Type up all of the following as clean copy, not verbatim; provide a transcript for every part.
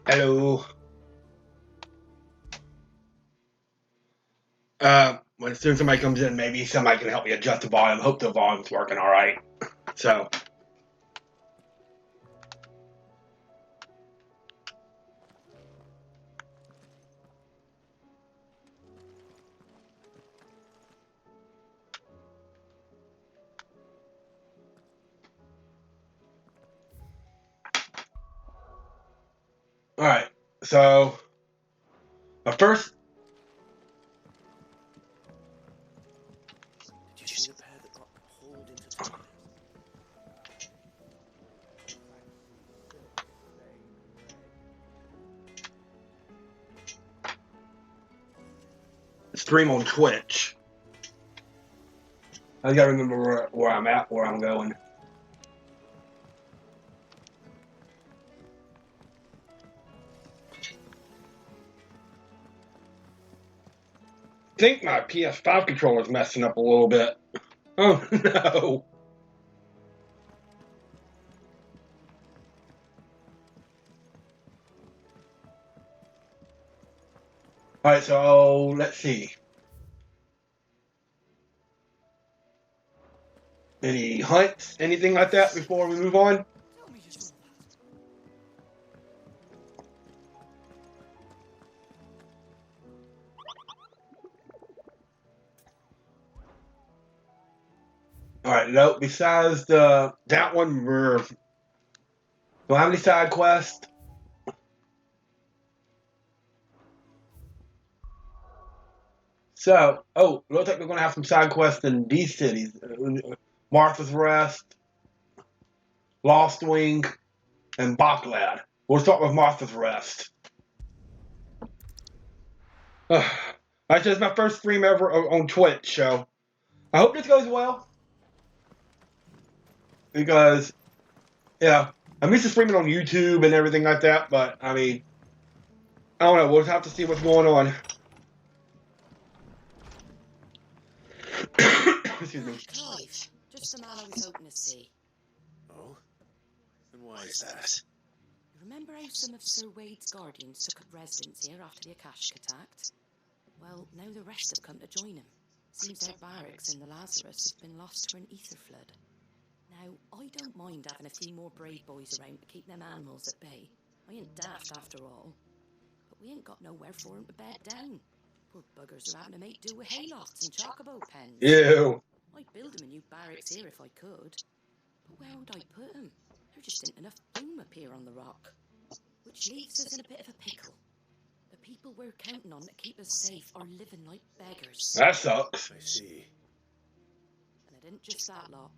Hello. When as soon as somebody comes in, maybe somebody can help me adjust the volume. Hope the volume's working all right. So, all right. So, first, Did you see the pair that got hauled into the toilet? stream on Twitch. I gotta remember where I'm at, where I'm going. I think my PS5 controller's messing up a little bit. Oh no. All right, so let's see. Any hunts, anything like that before we move on? Tell me just all that. All right, no. Besides that one, don't have any side quests. So, looks like we're gonna have some side quests in these cities: Martha's Rest, Lost Wing, and Baklad. We'll start with Martha's Rest. That's just my first stream ever on Twitch, so I hope this goes well. Because, yeah, I'm used to streaming on YouTube and everything like that, but I mean, I don't know. We'll have to see what's going on. Excuse me. Clive, just the man I was hoping to see. Oh? And why is that? You remember how some of Sir Wade's guardians took up residence here after the Akashic attacked? Well, now the rest have come to join him. Seems their barracks in the Lazarus have been lost to an ether flood. Now, I don't mind having a few more brave boys around to keep them animals at bay. I ain't daft after all. But we ain't got nowhere for 'em to bed down. Poor buggers are having to make do with haylofts and chocobo pens. Ew. I'd build 'em a new barracks here if I could. But where would I put 'em? There just isn't enough room up here on the rock. Which leaves us in a bit of a pickle. The people we're counting on to keep us safe are living like beggars. That sucks. I see. And it isn't just that lot.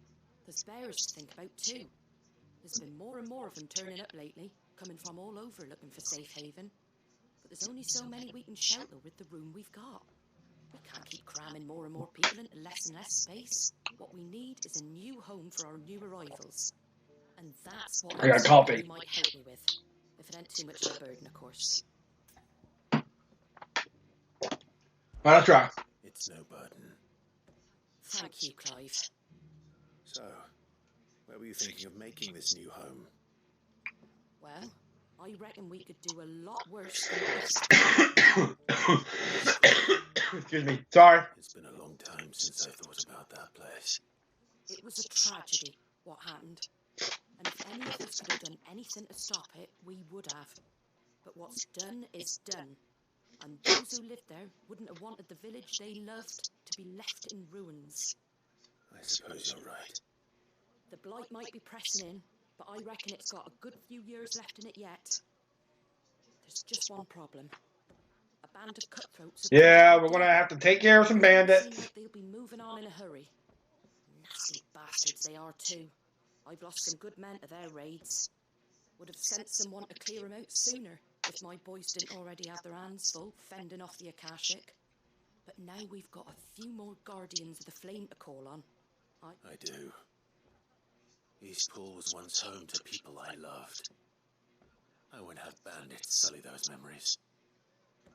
There's bears to think about too. There's been more and more of them turning up lately, coming from all over looking for safe haven. But there's only so many we can shelter with the room we've got. We can't keep cramming more and more people into less and less space. What we need is a new home for our new arrivals. And that's what I got coffee. you might help me with. If it ain't too much of a burden, of course. Well, let's try. It's no burden. Thank you, Clive. So, where were you thinking of making this new home? Well, I reckon we could do a lot worse than this. Excuse me. Sorry. It's been a long time since I thought about that place. It was a tragedy, what happened. And if any of us could have done anything to stop it, we would have. But what's done is done. And those who lived there wouldn't have wanted the village they loved to be left in ruins. I suppose you're right. The blight might be pressing in, but I reckon it's got a good few years left in it yet. There's just one problem. A band of cutthroats... Yeah, we're gonna have to take care of some bandits. Seem like they'll be moving on in a hurry. Nasty bastards they are too. I've lost some good men to their raids. Would have sent someone to clear them out sooner if my boys didn't already have their hands full fending off the Akashic. But now we've got a few more guardians of the flame to call on. I do. Eastpool was once home to people I loved. I won't have bandits sully those memories.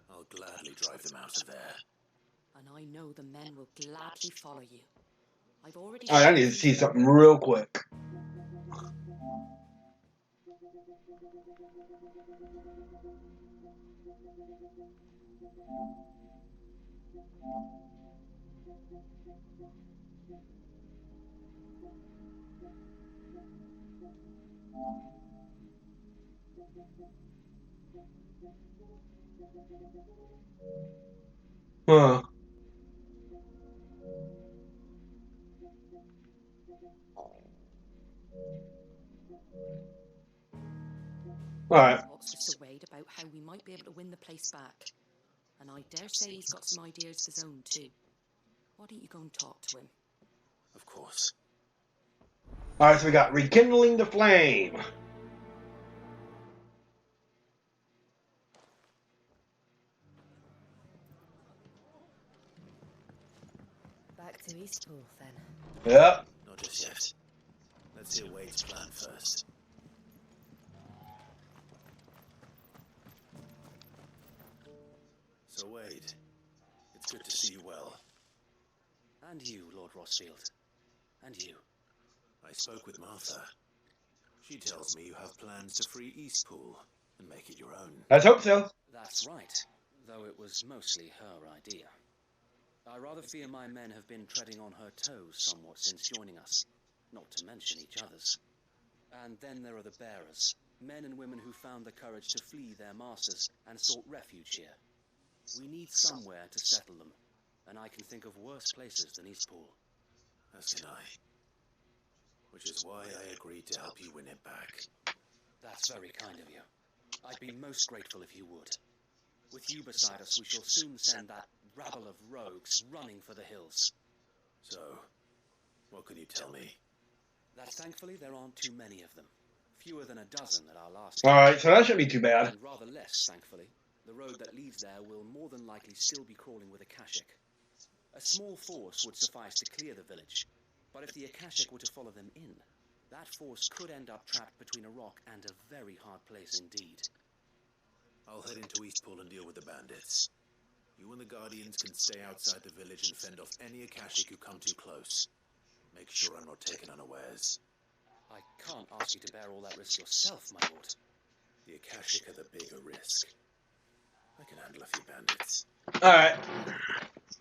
I'll gladly drive them out of there. And I know the men will gladly follow you. I've already... Alright, I need to see something real quick. Huh. Alright. Talks with Sir Wade about how we might be able to win the place back. And I dare say he's got some ideas of his own too. Why don't you go and talk to him? Of course. Alright, so we got rekindling the flame. Back to Eastpool then. Yep. Not just yet. Let's hear Wade's plan first. So Wade, it's good to see you well. And you, Lord Rossfield. And you. I spoke with Martha. She tells me you have plans to free Eastpool and make it your own. Let's hope so. That's right, though it was mostly her idea. I rather fear my men have been treading on her toes somewhat since joining us, not to mention each other's. And then there are the bearers, men and women who found the courage to flee their masters and sought refuge here. We need somewhere to settle them, and I can think of worse places than Eastpool. As can I. Which is why I agreed to help you win it back. That's very kind of you. I'd be most grateful if you would. With you beside us, we shall soon send that rabble of rogues running for the hills. So, what can you tell me? That thankfully there aren't too many of them. Fewer than a dozen at our last. Alright, so that shouldn't be too bad. And rather less, thankfully. The road that leads there will more than likely still be crawling with Akashic. A small force would suffice to clear the village, but if the Akashic were to follow them in, that force could end up trapped between a rock and a very hard place indeed. I'll head into Eastpool and deal with the bandits. You and the Guardians can stay outside the village and fend off any Akashic who come too close. Make sure I'm not taken unawares. I can't ask you to bear all that risk yourself, my lord. The Akashic are the bigger risk. I can handle a few bandits. Alright.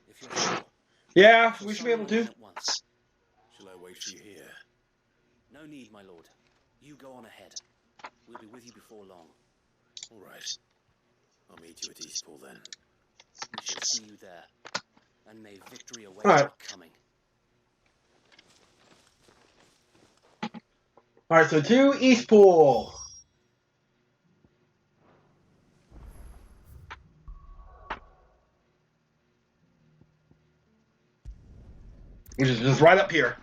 If you're sure. Yeah, we should be able to. At once. Shall I wait for you here? No need, my lord. You go on ahead. We'll be with you before long. All right. I'll meet you at Eastpool then. We shall see you there. And may victory await All right. our coming. Alright, so to Eastpool. Which is just right up here.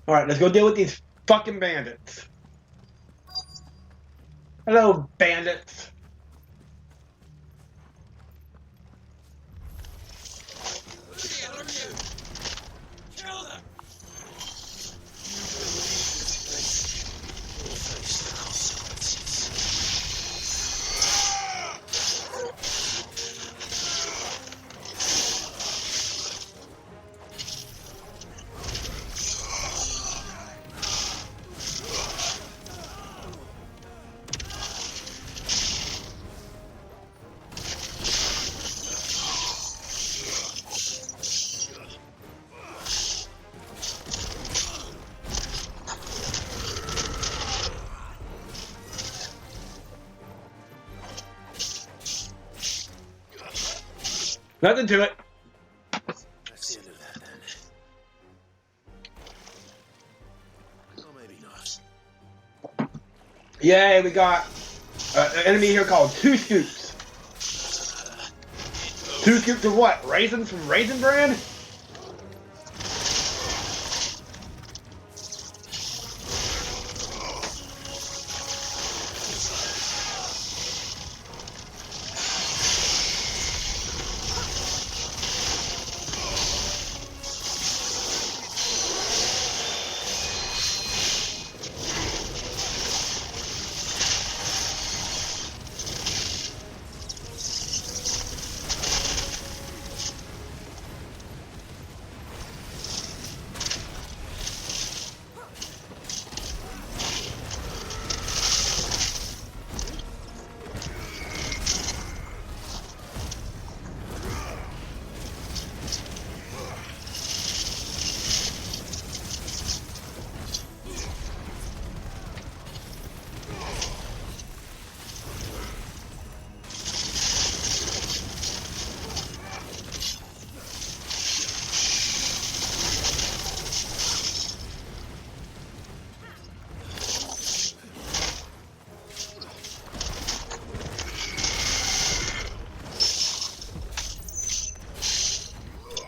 Alright, let's go deal with these fucking bandits. Hello, bandits. Who the hell are you? Kill them! You will leave this place. You'll face the consequences. Nothing to it. That's the end of that then. Or maybe not. Yay, we got an enemy here called Two Scoops. Two Scoops of what? Raisins from Raisin Bran?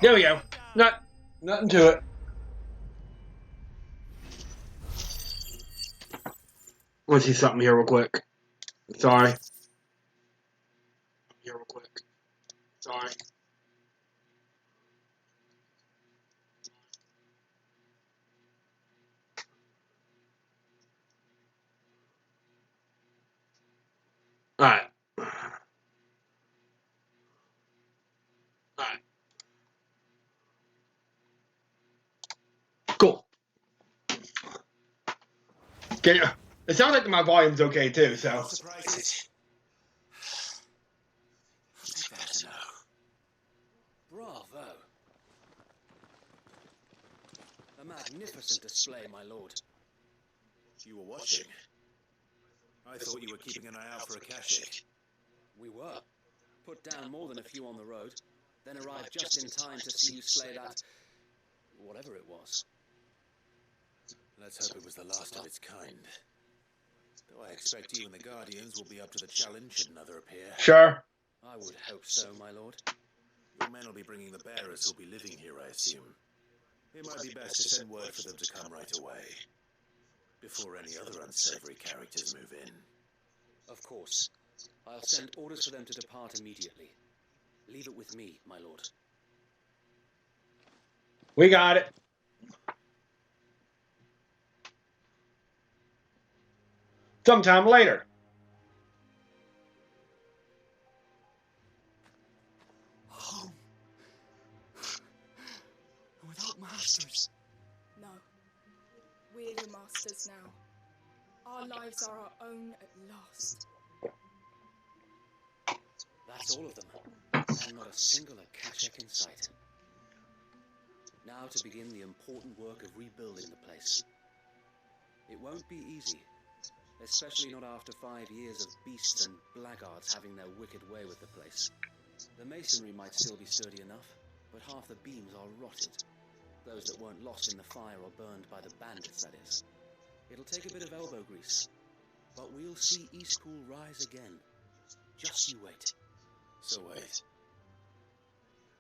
There we go. Nothing to it. Let's see something here real quick. Sorry. Here real quick. Sorry. Alright. Alright. Cool. Can you, it sounds like my volume's okay too, so. Surprises. Take that to know. Bravo. A magnificent display, my lord. You were watching. I thought you were keeping an eye out for a cache. We were. Put down more than a few on the road, then arrived just in time to see you slay that... whatever it was. Let's hope it was the last of its kind. Though I expect you and the Guardians will be up to the challenge should another appear. Sure. I would hope so, my lord. Your men will be bringing the bearers who'll be living here, I assume. It might be best to send word for them to come right away, before any other unsavory characters move in. Of course. I'll send orders for them to depart immediately. Leave it with me, my lord. We got it. Sometime later. Home. Without masters. No. We're the masters now. Our lives are our own at last. That's all of them. And not a single Akashak in sight. Now to begin the important work of rebuilding the place. It won't be easy. Especially not after 5 years of beasts and blackguards having their wicked way with the place. The masonry might still be sturdy enough, but half the beams are rotted. Those that weren't lost in the fire or burned by the bandits, that is. It'll take a bit of elbow grease, but we'll see Eastpool rise again. Just you wait. So wait.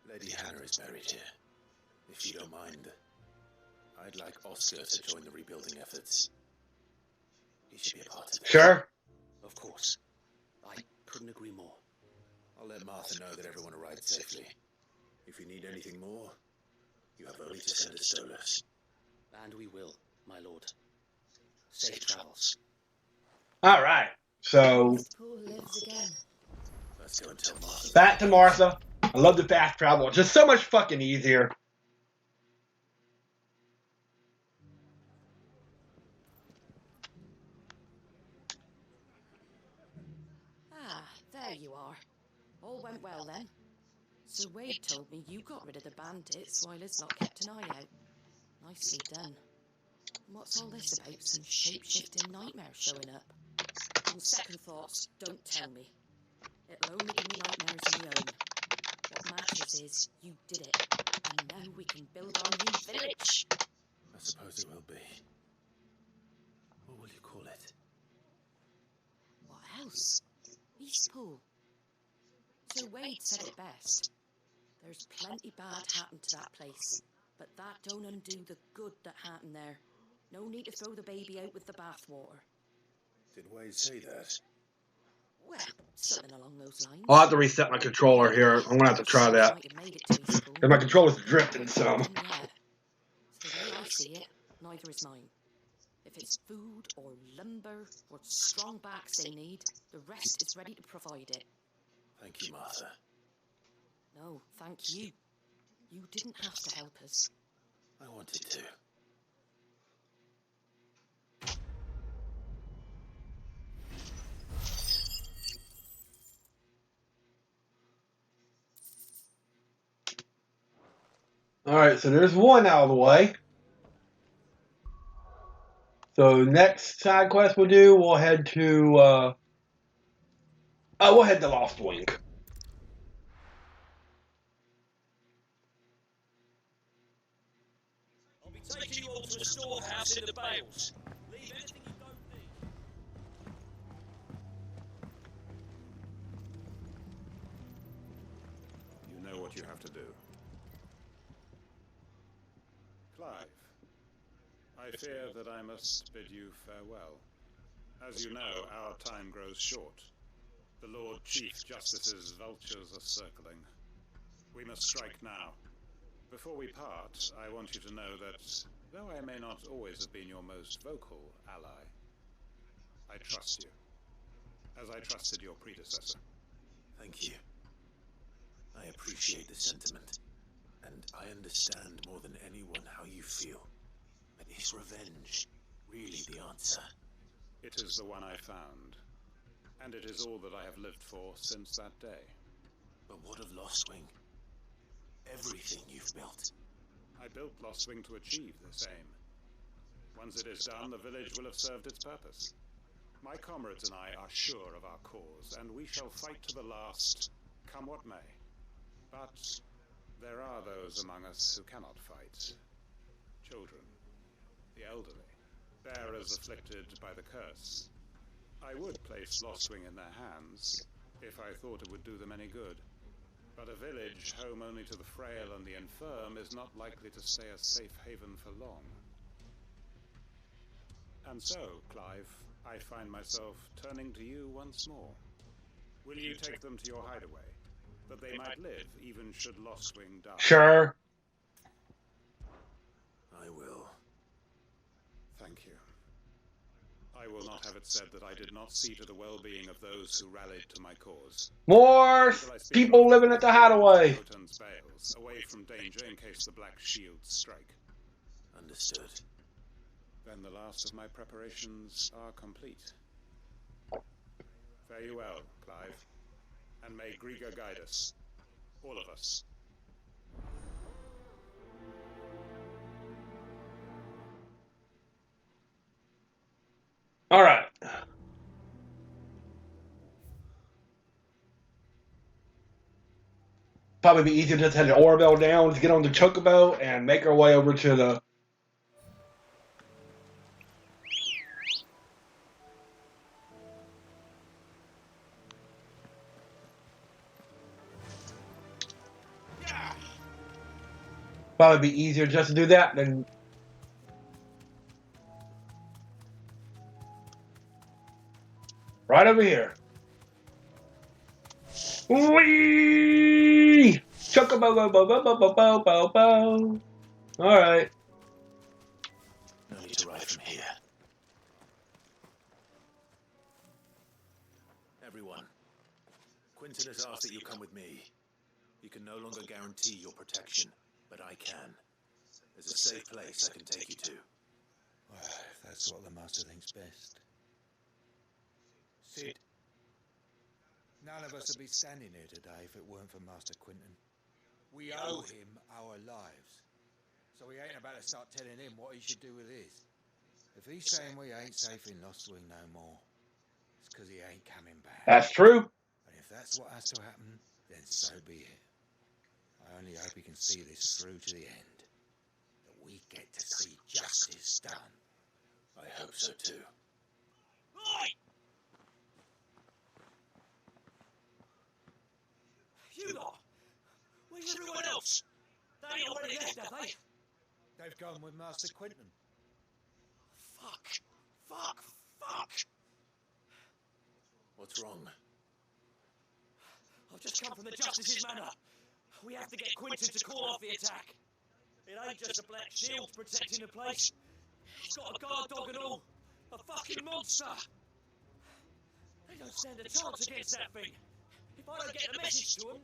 Lady Hannah is buried here. If you don't mind, I'd like Oscar to join the rebuilding efforts. He should be a part of it. Sure. Of course. I couldn't agree more. I'll let Martha know that everyone arrived safely. If you need anything more, you have only to send a Stolas. And we will, my lord. Safe travels. All right. So Paul lives again. Let's go and tell Martha. back to Martha. I love the fast travel. It's just so much fucking easier. Ah, there you are. All went well then. Sir Wade told me you got rid of the bandits while his lot kept an eye out. Nicely done. What's all this about some shape-shifting nightmare showing up? On second thoughts, don't tell me. It'll only give me nightmares of my own. What matters is you did it, and now we can build our new village. I suppose it will be. What will you call it? What else? Eastpool. Sir Wade said it best. There's plenty bad happened to that place, but that don't undo the good that happened there. No need to throw the baby out with the bathwater. Did Wade say that? Well, something along those lines. I'll have to reset my controller here. I'm gonna have to try that. Might have made it to Eastpool. Because my controller's drifting some. Not yet. So the way I see it, neither is mine. If it's food or lumber or strong backs they need, the rest is ready to provide it. Thank you, Martha. No, thank you. You didn't have to help us. I wanted to. Alright, so there's one out of the way. So next side quest we'll do, we'll head to Lost Wing. I'll be taking you all to a storehouse in the Bales. Leave anything you don't need. You know what you have to do. Clive, I fear that I must bid you farewell. As you know, our time grows short. The Lord Chief Justice's vultures are circling. We must strike now. Before we part, I want you to know that, though I may not always have been your most vocal ally, I trust you, as I trusted your predecessor. Thank you. I appreciate the sentiment, and I understand more than anyone how you feel. But is revenge really the answer? It is the one I found, and it is all that I have lived for since that day. But what of Lostwing? Everything you've built. I built Lostwing to achieve this aim. Once it is done, the village will have served its purpose. My comrades and I are sure of our cause, and we shall fight to the last, come what may. But there are those among us who cannot fight. Children, the elderly, bearers afflicted by the curse. I would place Lostwing in their hands, if I thought it would do them any good. But a village home only to the frail and the infirm is not likely to stay a safe haven for long. And so, Clive, I find myself turning to you once more. Will you take them to your hideaway, that they might live, even should Lostwing die? Sure. I will. Thank you. I will not have it said that I did not see to the well-being of those who rallied to my cause. More people living at the hideaway. Jotun's bales, away from danger in case the Black Shields strike. Understood. Then the last of my preparations are complete. Fare you well, Clive, and may Griga guide us, all of us. All right. Probably be easier just to head the Orbell down, just get on the Chocobo, and make our way over to the. Probably be easier just to do that than. Right over here. Whee! Chocobo, bo, bo, bo, bo, bo, bo, bo, bo. All right. No need to ride from here. Everyone, Quinton has asked that you come with me. He can no longer guarantee your protection, but I can. There's a safe place I can take you to. Well, if that's what the Master thinks best. Sid, none of us would be standing here today if it weren't for Master Quinton. We owe him our lives, so we ain't about to start telling him what he should do with his. If he's saying we ain't safe in Lostwing no more, it's because he ain't coming back. That's true. And if that's what has to happen, then so be it. I only hope he can see this through to the end. That we get to see justice done. I hope so too. Right! You lot! Where's everyone else? They ain't already left, have they? They've gone with Master Quinton. Fuck! Fuck! Fuck! What's wrong? I've just come from the Justice's manor. We have to get Quinton to call off the attack. It ain't just a black shield protecting the place. It's got a guard dog and all. A fucking monster! They don't stand a chance against that thing. If I don't get the message to them,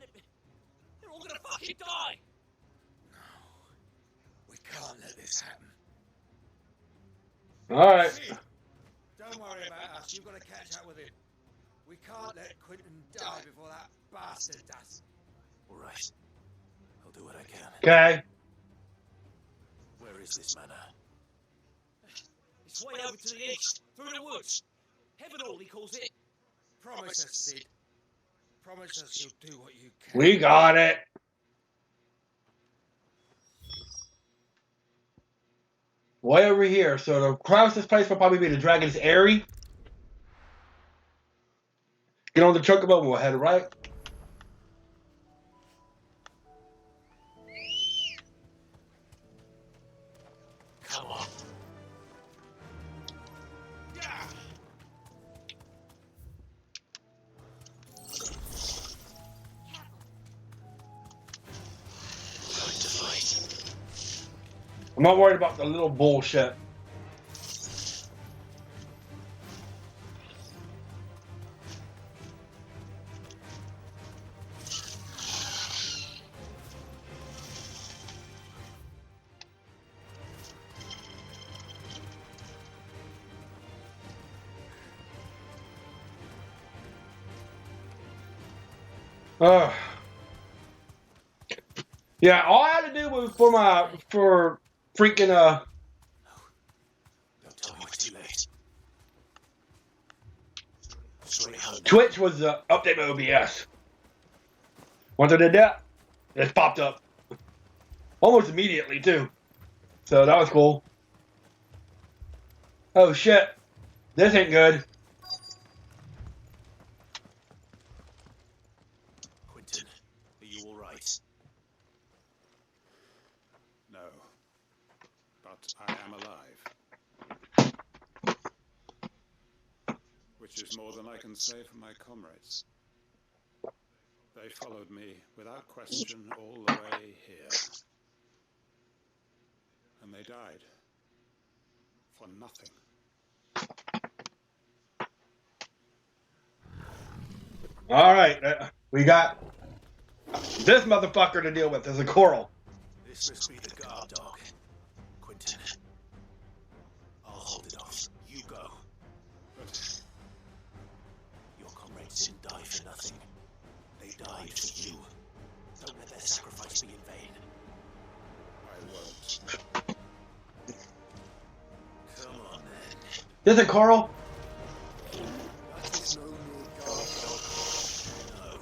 they're all gonna fucking die! No, we can't let this happen. All right. Sid, don't worry about us. You've got to catch up with him. We can't let Quinton die before that bastard does. All right. I'll do what I can. Okay. Where is this manor? It's way over to the east, through the woods. Heavenhall, he calls it. Promise us, Sid. Promise us you'll do what you can. We got it. Way over here. So the closest place will probably be the Dragon's Eyrie. Get on the Chocobo and we'll head right. I'm not worried about the little bullshit. Yeah, all I had to do was for freaking Don't tell me we're too late. Straight home. Twitch was update my OBS. Once I did that, it popped up almost immediately too. So that was cool. Oh shit, this ain't good. Quentin, are you all right? No. But I am alive. Which is more than I can say for my comrades. They followed me without question all the way here. And they died. For nothing. Alright, we got this motherfucker to deal with. There's a coral. This must be the guard dog. Quentin. I'll hold it off. You go. But your comrades didn't die for nothing. They died for you. Don't let their sacrifice be in vain. I won't. Come on, then. There's a coral. That is no mere guard dog. No.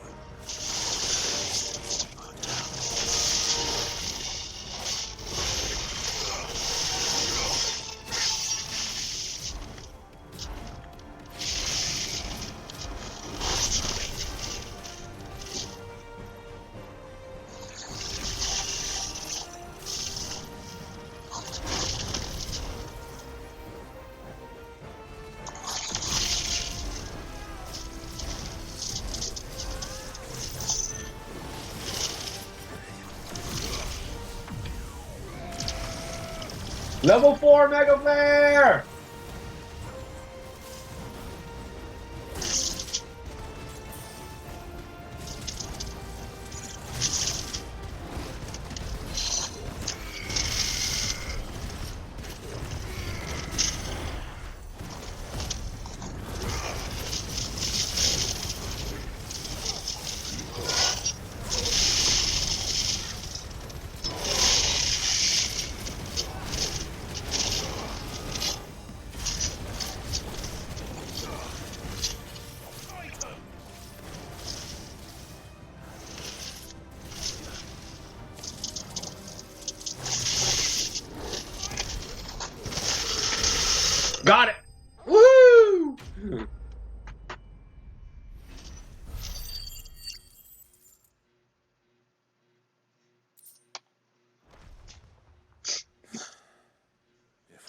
Level 4 Mega Flare! Got it! Woo! If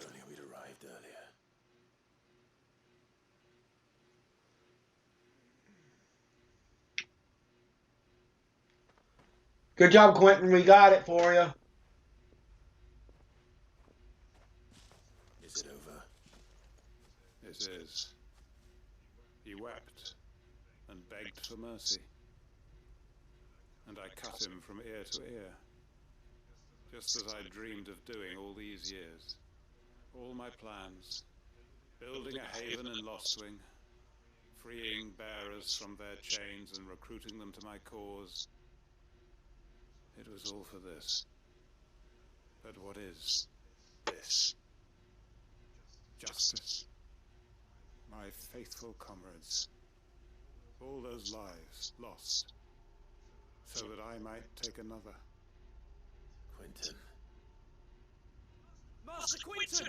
only we'd arrived earlier. Good job, Quentin. We got it for you. Is it over? It is. He wept and begged for mercy. And I cut him from ear to ear. Just as I dreamed of doing all these years. All my plans. Building a haven in Lostwing. Freeing bearers from their chains and recruiting them to my cause. It was all for this. But what is this? Justice. My faithful comrades. All those lives lost. So that I might take another. Quentin. Master Quentin!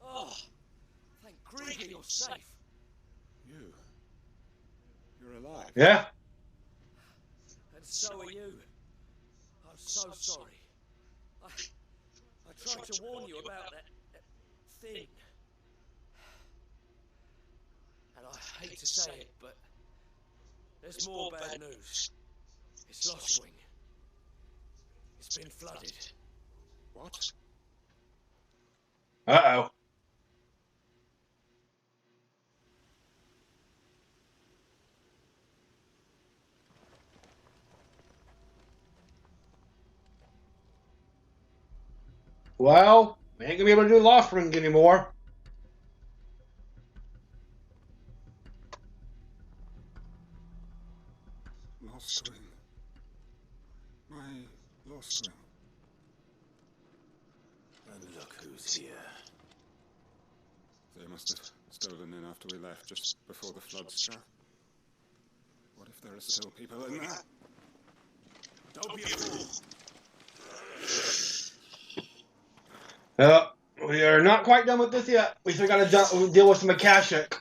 Oh, thank Grieger you're safe. You're alive. Yeah? And so are you. I'm so sorry. I tried to warn you about that thing. And I hate to say it, but there's more bad news. It's Lostwing. been flooded. What? Uh-oh. Well, we ain't gonna be able to do Lost Ring anymore. Lost ring. My lost ring. And look who's here. They must have stolen in after we left, just before the flood struck. What if there are still people in there? Don't be a fool. We are not quite done with this yet. We still gotta deal with some Akashic.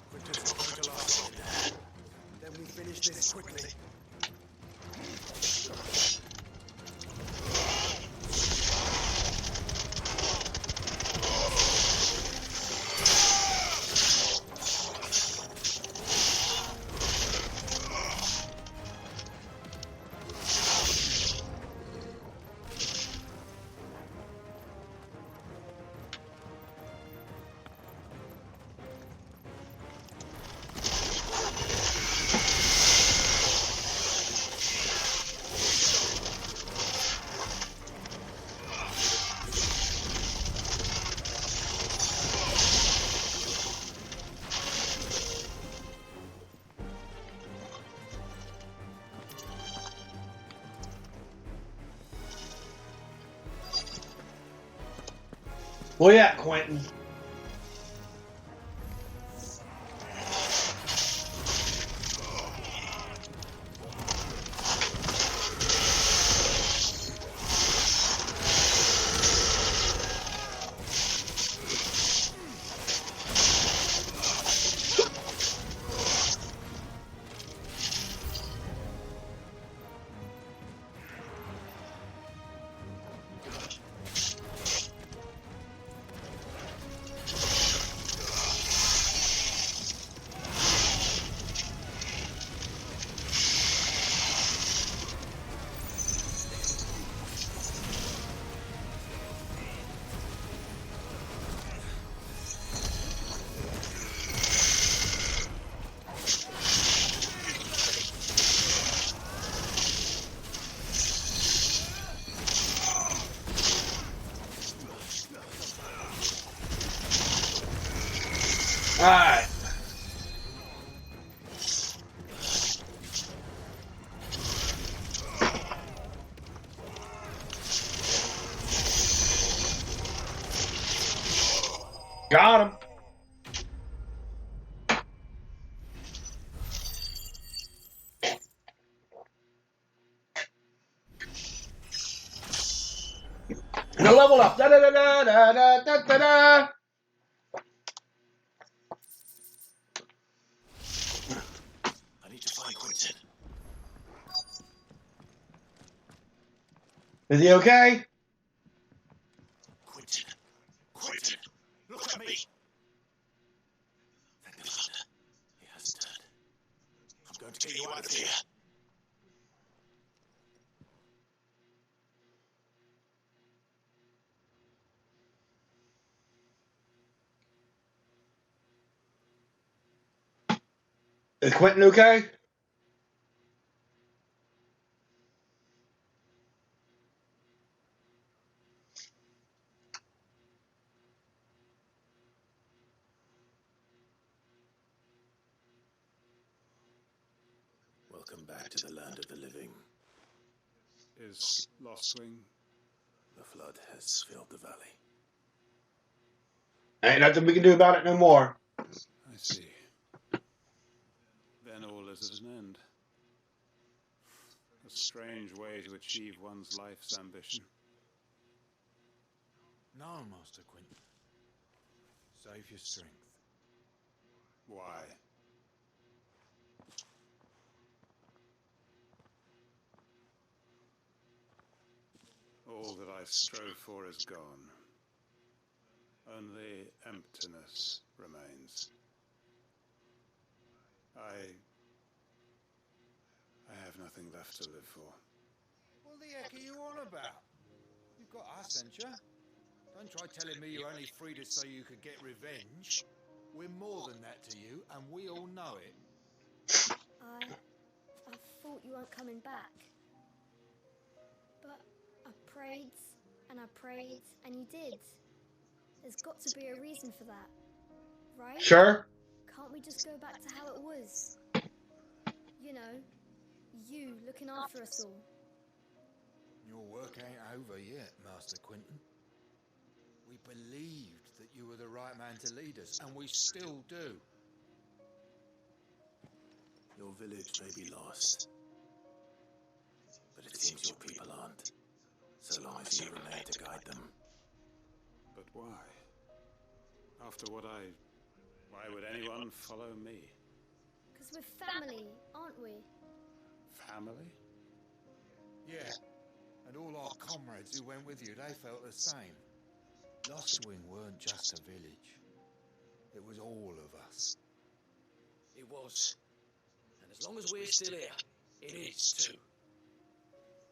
Quinton's not going to last long in there. Then we finish this quickly. Where you at, Quentin? Alright. Got him. And a level up. Da da da da da da da da. I need to find Quinton. Is he okay? Quinton. Quinton. Look at me. Thank the thunder. He has turned. I'm going to get you out of here. Is Quentin okay? Welcome back to the land of the living. Is Lost Wing? The flood has filled the valley. Ain't nothing we can do about it no more. I see. Then all is at an end. A strange way to achieve one's life's ambition. No, Master Quinton. Save your strength. Why? All that I strove for is gone. Only emptiness remains. I nothing left to live for. What the heck are you on about? You've got us, ain't you? Don't try telling me you're only free to so you could get revenge. We're more than that to you, and we all know it. I thought you weren't coming back. But I prayed, and you did. There's got to be a reason for that, right? Sure. Can't we just go back to how it was? You know, you looking after us all. Your work ain't over yet, Master Quinton. We believed that you were the right man to lead us, and we still do. Your village may be lost, but it seems your people aren't, so long as you remain to guide them. But why? After why would anyone follow me? Because we're family, aren't we? Family? Yeah, and all our comrades who went with you, they felt the same. Lostwing weren't just a village. It was all of us. It was. And as long as we're still here, it is too.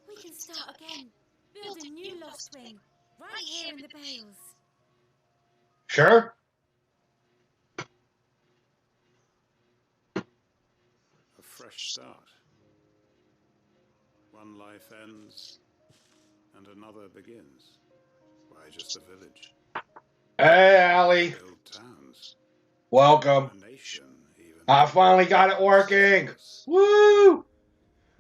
We can start again. Build a new Lost Wing. Right here in the Bales. Sure. A fresh start. One life ends, and another begins. Why just a village? Hey, Allie. Build towns. Welcome. A nation, even. I finally got it working. Woo!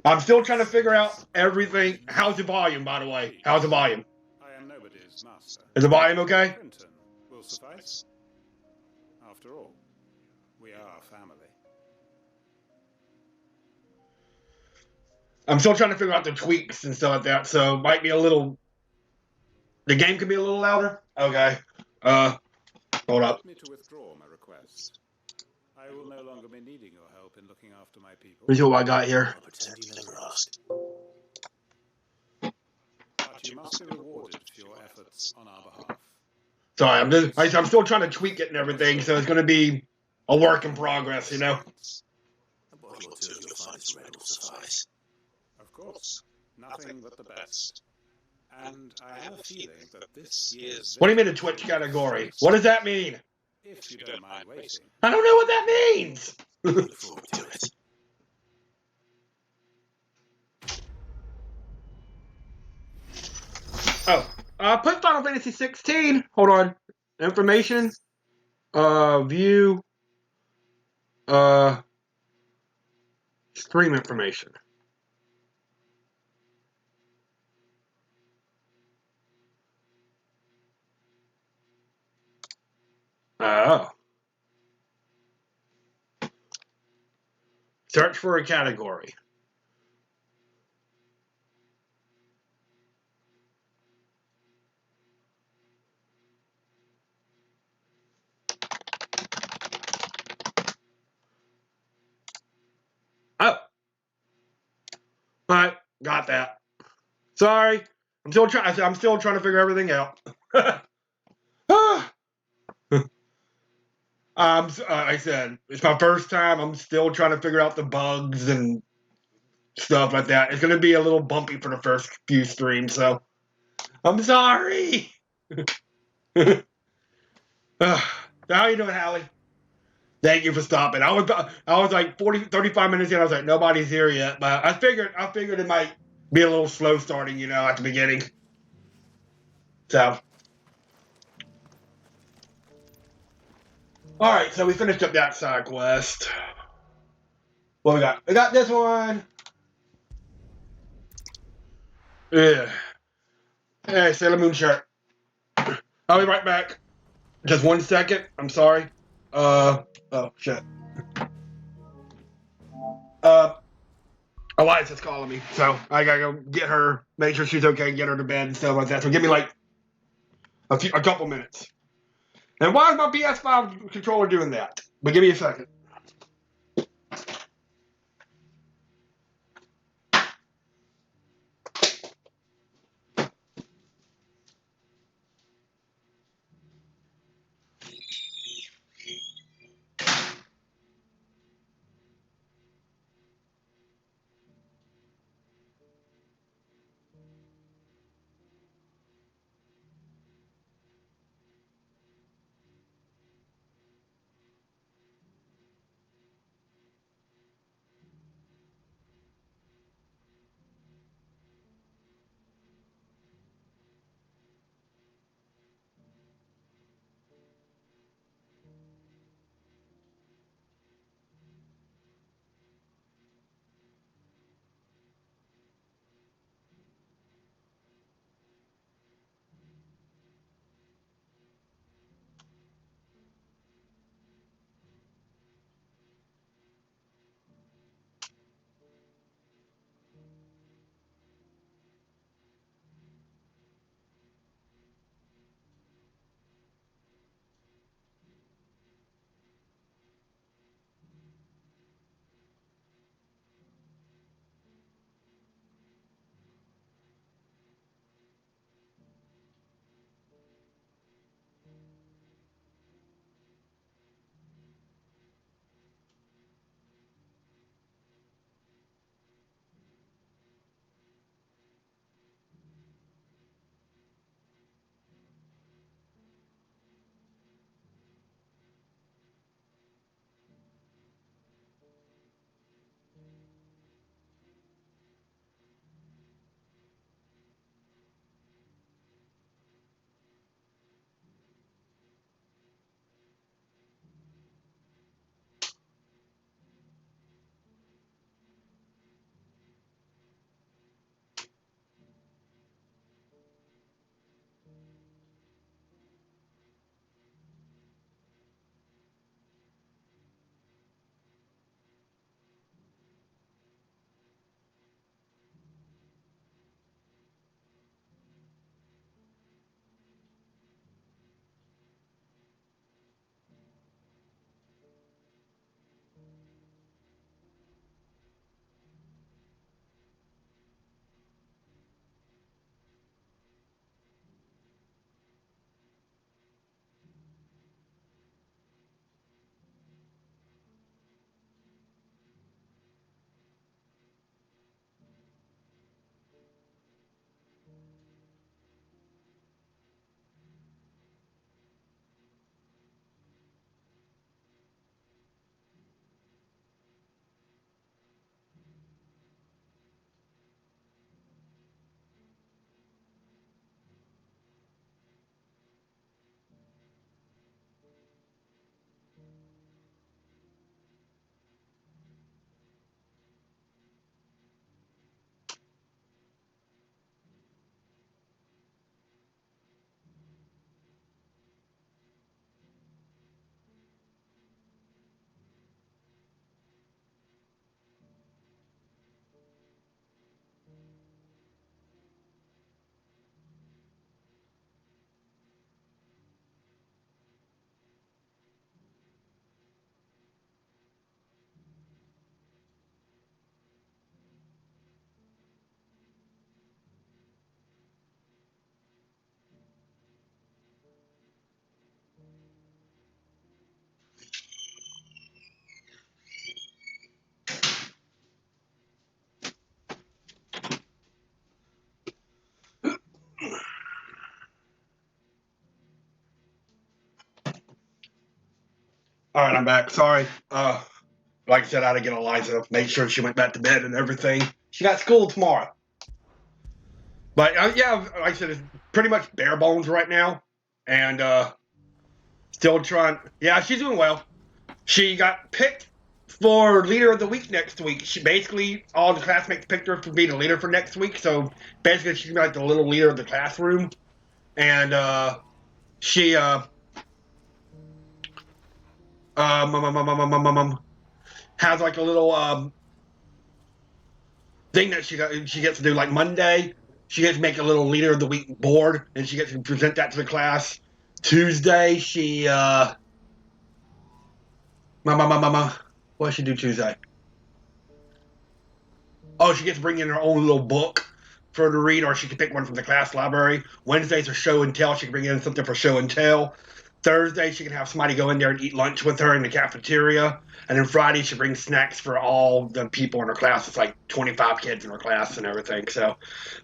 I'm still trying to figure out everything. How's the volume, by the way? How's the volume? I am nobody's master. Is the volume okay? Quinton will suffice. After all, we are family. I'm still trying to figure out the tweaks and stuff like that, so it might be a little... The game could be a little louder? Okay. Hold up. Permit me to withdraw my request. I will no longer be needing your help in looking after my people. Let me see what I got here. I'll pretend you never asked. But you must be rewarded for your efforts on our behalf. Sorry, I'm still trying to tweak it and everything, so it's going to be a work in progress, you know? A bottle or two of your finest red will suffice. Of course, nothing but the best. And I have a feeling that this year's... What do you mean a Twitch category? What does that mean? If you don't mind waiting. I don't know what that means! Look forward to it. Put Final Fantasy 16. Hold on. Information. View. Stream information. Oh. Search for a category. Oh. Alright, got that. Sorry. I'm still trying to figure everything out. Like I said, it's my first time. I'm still trying to figure out the bugs and stuff like that. It's going to be a little bumpy for the first few streams, so I'm sorry. How you doing, Hallie? Thank you for stopping. I was like 35 minutes in. I was like, nobody's here yet, but I figured it might be a little slow starting, you know, at the beginning. So. Alright, so we finished up that side quest. What we got? We got this one. Yeah. Hey, Sailor Moon shirt. I'll be right back. Just 1 second. I'm sorry. Oh, shit. Elias calling me, so I gotta go get her, make sure she's okay, get her to bed and stuff like that. So give me like a couple minutes. And why is my PS5 controller doing that? But give me a second. All right, I'm back. Sorry. Like I said, I had to get Eliza, make sure she went back to bed and everything. She got school tomorrow. But yeah, like I said, it's pretty much bare bones right now, and still trying. Yeah, she's doing well. She got picked for leader of the week next week. She basically all the classmates picked her to be the leader for next week. So basically, she's like the little leader of the classroom, and she has like a little thing that she gets to do. Like Monday, she gets to make a little leader of the week board, and she gets to present that to the class. Tuesday, she what does she do Tuesday? Oh, she gets to bring in her own little book for her to read, or she can pick one from the class library. Wednesdays are show and tell. She can bring in something for show and tell. Thursday, she can have somebody go in there and eat lunch with her in the cafeteria. And then Friday, she brings snacks for all the people in her class. It's like 25 kids in her class and everything. So,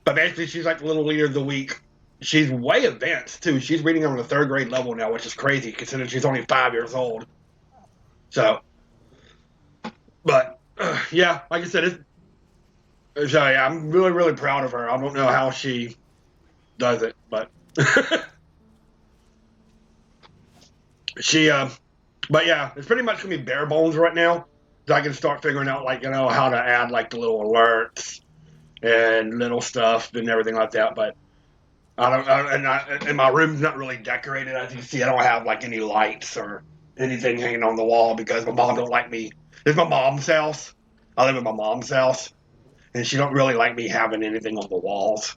but basically, she's like the little leader of the week. She's way advanced, too. She's reading on the 3rd grade level now, which is crazy considering she's only 5 years old. So, but, yeah, like I said, so yeah, I'm really, really proud of her. I don't know how she does it, but she, but yeah, it's pretty much gonna be bare bones right now. So I can start figuring out, like, how to add like the little alerts and little stuff and everything like that. But and my room's not really decorated. As you see, I don't have like any lights or anything hanging on the wall because my mom don't like me. It's my mom's house. I live in my mom's house. And she don't really like me having anything on the walls.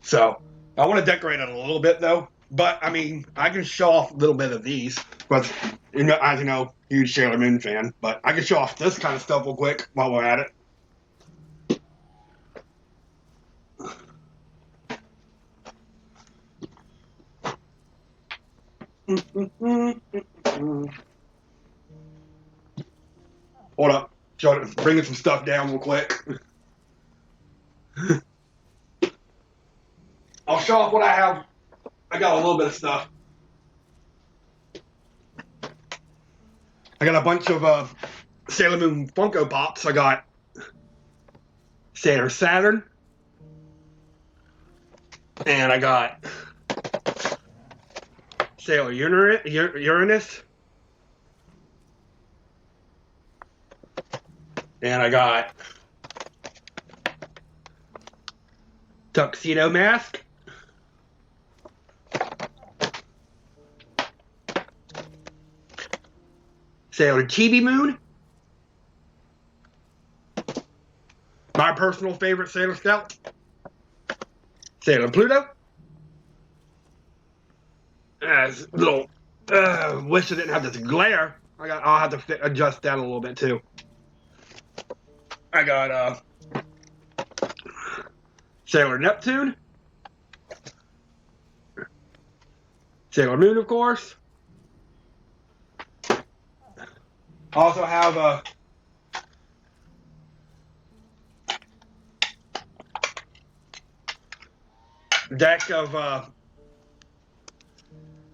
So I want to decorate it a little bit though. But I mean, I can show off a little bit of these. But as you know, huge Sailor Moon fan. But I can show off this kind of stuff real quick while we're at it. Hold up. Bringing some stuff down real quick. I'll show off what I have. I got a little bit of stuff. I got a bunch of Sailor Moon Funko Pops. I got Sailor Saturn. And I got Sailor Uranus. And I got Tuxedo Mask. Sailor Chibi Moon. My personal favorite Sailor Scout. Sailor Pluto. Little wish I didn't have this glare. I'll have to adjust that a little bit too. I got Sailor Neptune. Sailor Moon, of course. I also have a deck of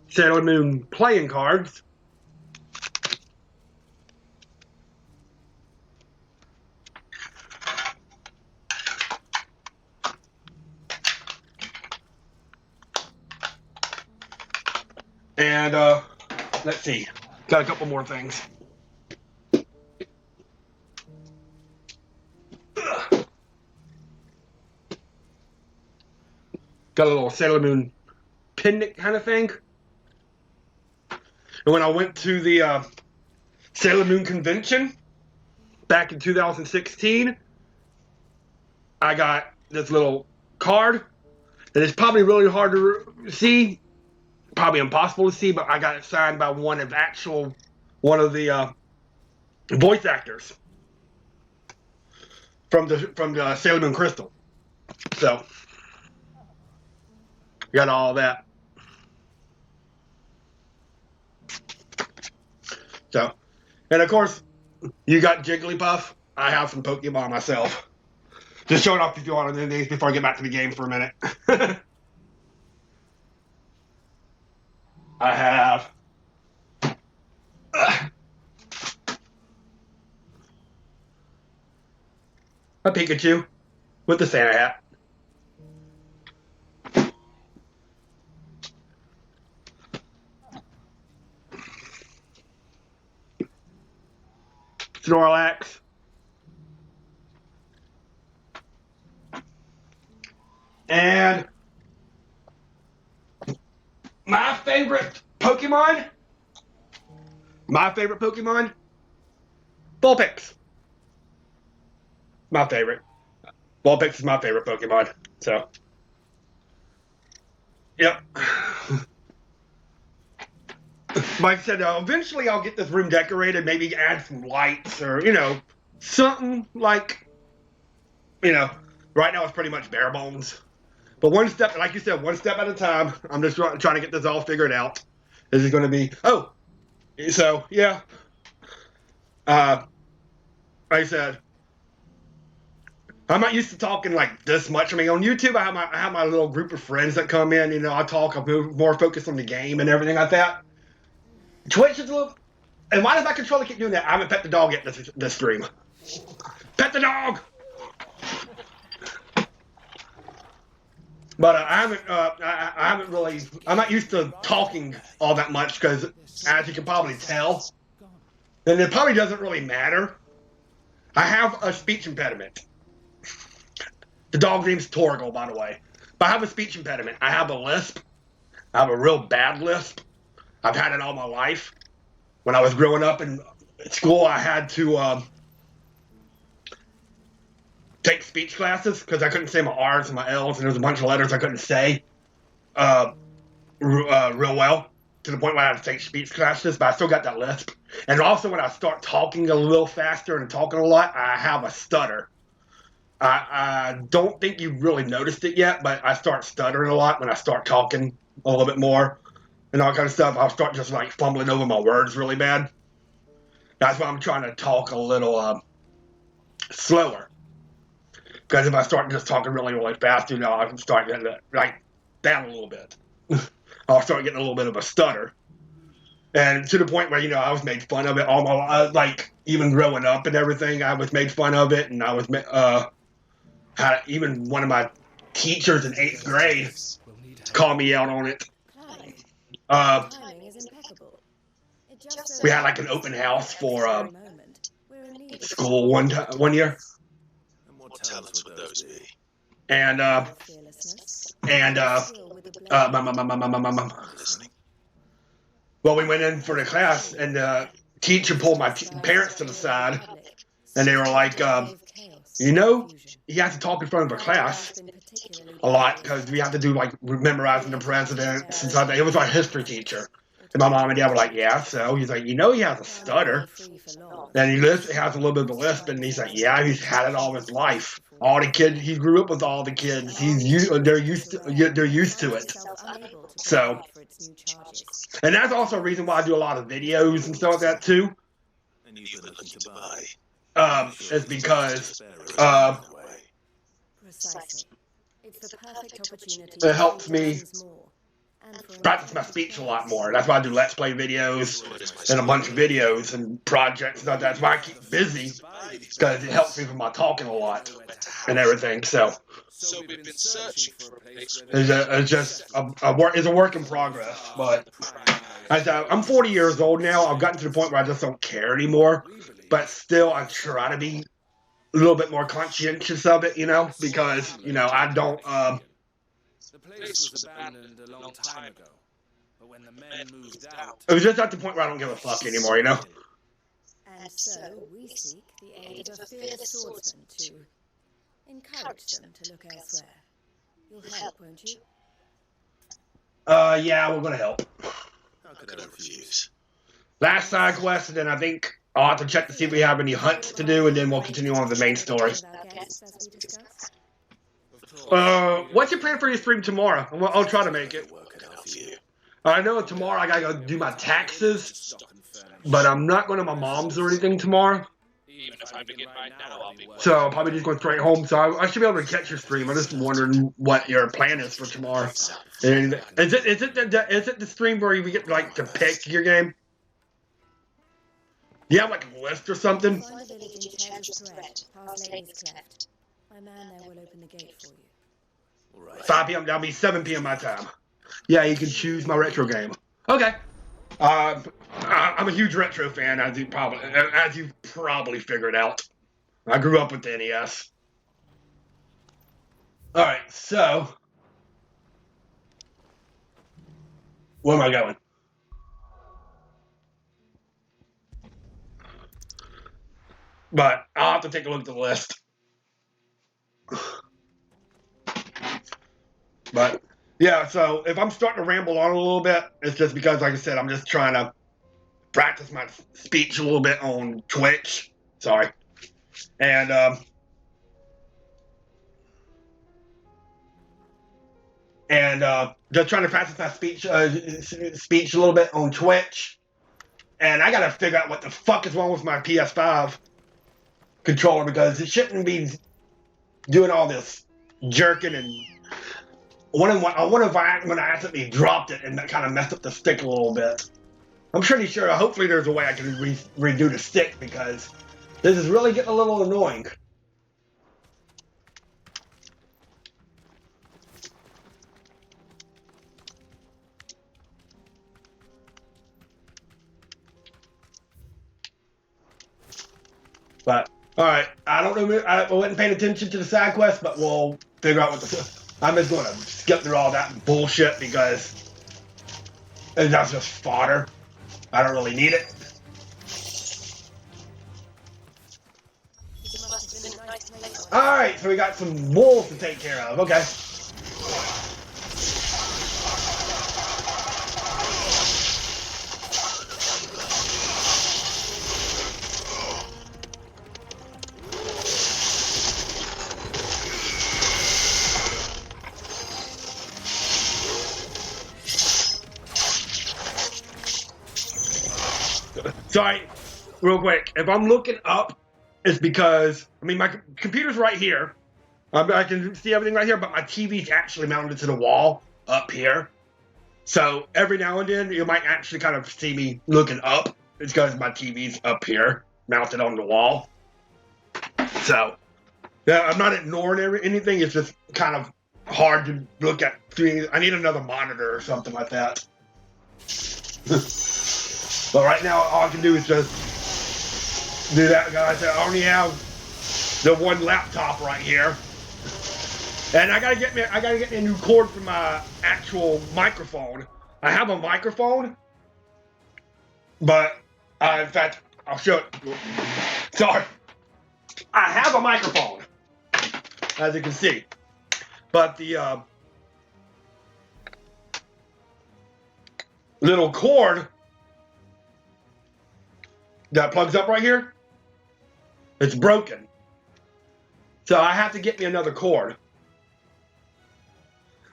Sailor Moon playing cards. And let's see, got a couple more things. Got a little Sailor Moon pendant kind of thing. And when I went to the Sailor Moon convention back in 2016, I got this little card that is probably really hard to see, probably impossible to see, but I got it signed by one of the voice actors from the Sailor Moon Crystal. So got all that. So, and of course, you got Jigglypuff. I have some Pokemon myself. Just showing off if you want these before I get back to the game for a minute. I have A Pikachu with the Santa hat. Snorlax. And my favorite Pokemon, Vulpix. My favorite. Vulpix is my favorite Pokemon. So, yep. Like I said, eventually I'll get this room decorated, maybe add some lights or, something like, right now it's pretty much bare bones. But one step, like you said, one step at a time. I'm just trying to get this all figured out. This is going to be, so, yeah. Like I said, I'm not used to talking like this much. I mean, on YouTube, I have my little group of friends that come in. I talk. I'm more focused on the game and everything like that. Twitch is a little. And why does my controller keep doing that? I haven't pet the dog yet this stream. Pet the dog. But I haven't really. I'm not used to talking all that much because, as you can probably tell, then it probably doesn't really matter. I have a speech impediment. The dog name's Torgal, by the way. But I have a speech impediment. I have a lisp. I have a real bad lisp. I've had it all my life. When I was growing up in school, I had to take speech classes because I couldn't say my R's and my L's, and there was a bunch of letters I couldn't say real well, to the point where I had to take speech classes, but I still got that lisp. And also when I start talking a little faster and talking a lot, I have a stutter. I don't think you really noticed it yet, but I start stuttering a lot when I start talking a little bit more and all kind of stuff. I'll start just like fumbling over my words really bad. That's why I'm trying to talk a little slower. Because if I start just talking really, really fast, I can start getting like down a little bit. I'll start getting a little bit of a stutter. And to the point where, I was made fun of it all my life. Like, even growing up and everything, I was made fun of it. And I was, even one of my teachers in 8th grade called me out on it. We had like an open house for school one year. What talents would those be? And Listening. well, we went in for the class, and the teacher pulled my parents to the side, and they were like, you have to talk in front of a class a lot because we have to do like memorizing the presidents and stuff. It was our history teacher. And my mom and dad were like, yeah, so he's like, he has a stutter. And he has a little bit of a lisp, and he's like, yeah, he's had it all his life. All the kids, he grew up with all the kids. They're used to it. So, and that's also a reason why I do a lot of videos and stuff like that too. And you've been looking to buy. Is because Precisely. It's the perfect opportunity. It helps me practice my speech a lot more. That's why I do Let's Play videos and a bunch of videos and projects and stuff. That's why I keep busy, because it helps me with my talking a lot and everything. So we've been searching for a place. it's just it's a work in progress. But I'm 40 years old now. I've gotten to the point where I just don't care anymore. But still, I try to be a little bit more conscientious of it, because, I don't, The place was abandoned a long time ago, but when the men moved out... It was just at the point where I don't give a fuck anymore, And so, we seek the aid of a fearless swordsman to encourage them to look elsewhere. You'll help, won't you? Yeah, we're gonna help. How could I refuse? Last side quest, and then I think I'll have to check to see if we have any hunts to do, and then we'll continue on with the main story. What's your plan for your stream tomorrow? I'll try to make it. I know tomorrow I gotta go do my taxes, but I'm not going to my mom's or anything tomorrow. Even if I begin right now, I'll be So I'll probably just go straight home. So I should be able to catch your stream. I'm just wondering what your plan is for tomorrow. And is it the stream where we get like to pick your game? Do you have like a list or something? Find a village in Church's Threat, past Lady's Cleft. My man there will open the gate for you. All right. 5 p.m. That'll be 7 p.m. my time. Yeah, you can choose my retro game. Okay. I'm a huge retro fan, as you probably figured out. I grew up with the NES. All right, so where am I going? But I'll have to take a look at the list. But yeah, so if I'm starting to ramble on a little bit, it's just because, like I said, I'm just trying to practice my speech a little bit on Twitch. Sorry. And just trying to practice my speech a little bit on Twitch. And I gotta figure out what the fuck is wrong with my PS5 controller, because it shouldn't be doing all this jerking. And I wonder if when I accidentally dropped it and that kind of messed up the stick a little bit. I'm pretty sure, hopefully there's a way I can redo the stick, because this is really getting a little annoying. But, alright, I don't know, I wasn't paying attention to the side quest, but we'll figure out what I'm just going to skip through all that bullshit, because that's just fodder. I don't really need it. Alright, so we got some wolves to take care of. Okay. Sorry, real quick. If I'm looking up, it's because, I mean, my computer's right here. I can see everything right here, but my TV's actually mounted to the wall up here. So every now and then, you might actually kind of see me looking up. It's because my TV's up here, mounted on the wall. So, yeah, I'm not ignoring anything. It's just kind of hard to look at. I need another monitor or something like that. But right now, all I can do is just do that, guys. I only have the one laptop right here, and I gotta get me a new cord for my actual microphone. I have a microphone, but in fact, I'll show it. Sorry, I have a microphone, as you can see, but the little cord that plugs up right here, it's broken. So I have to get me another cord.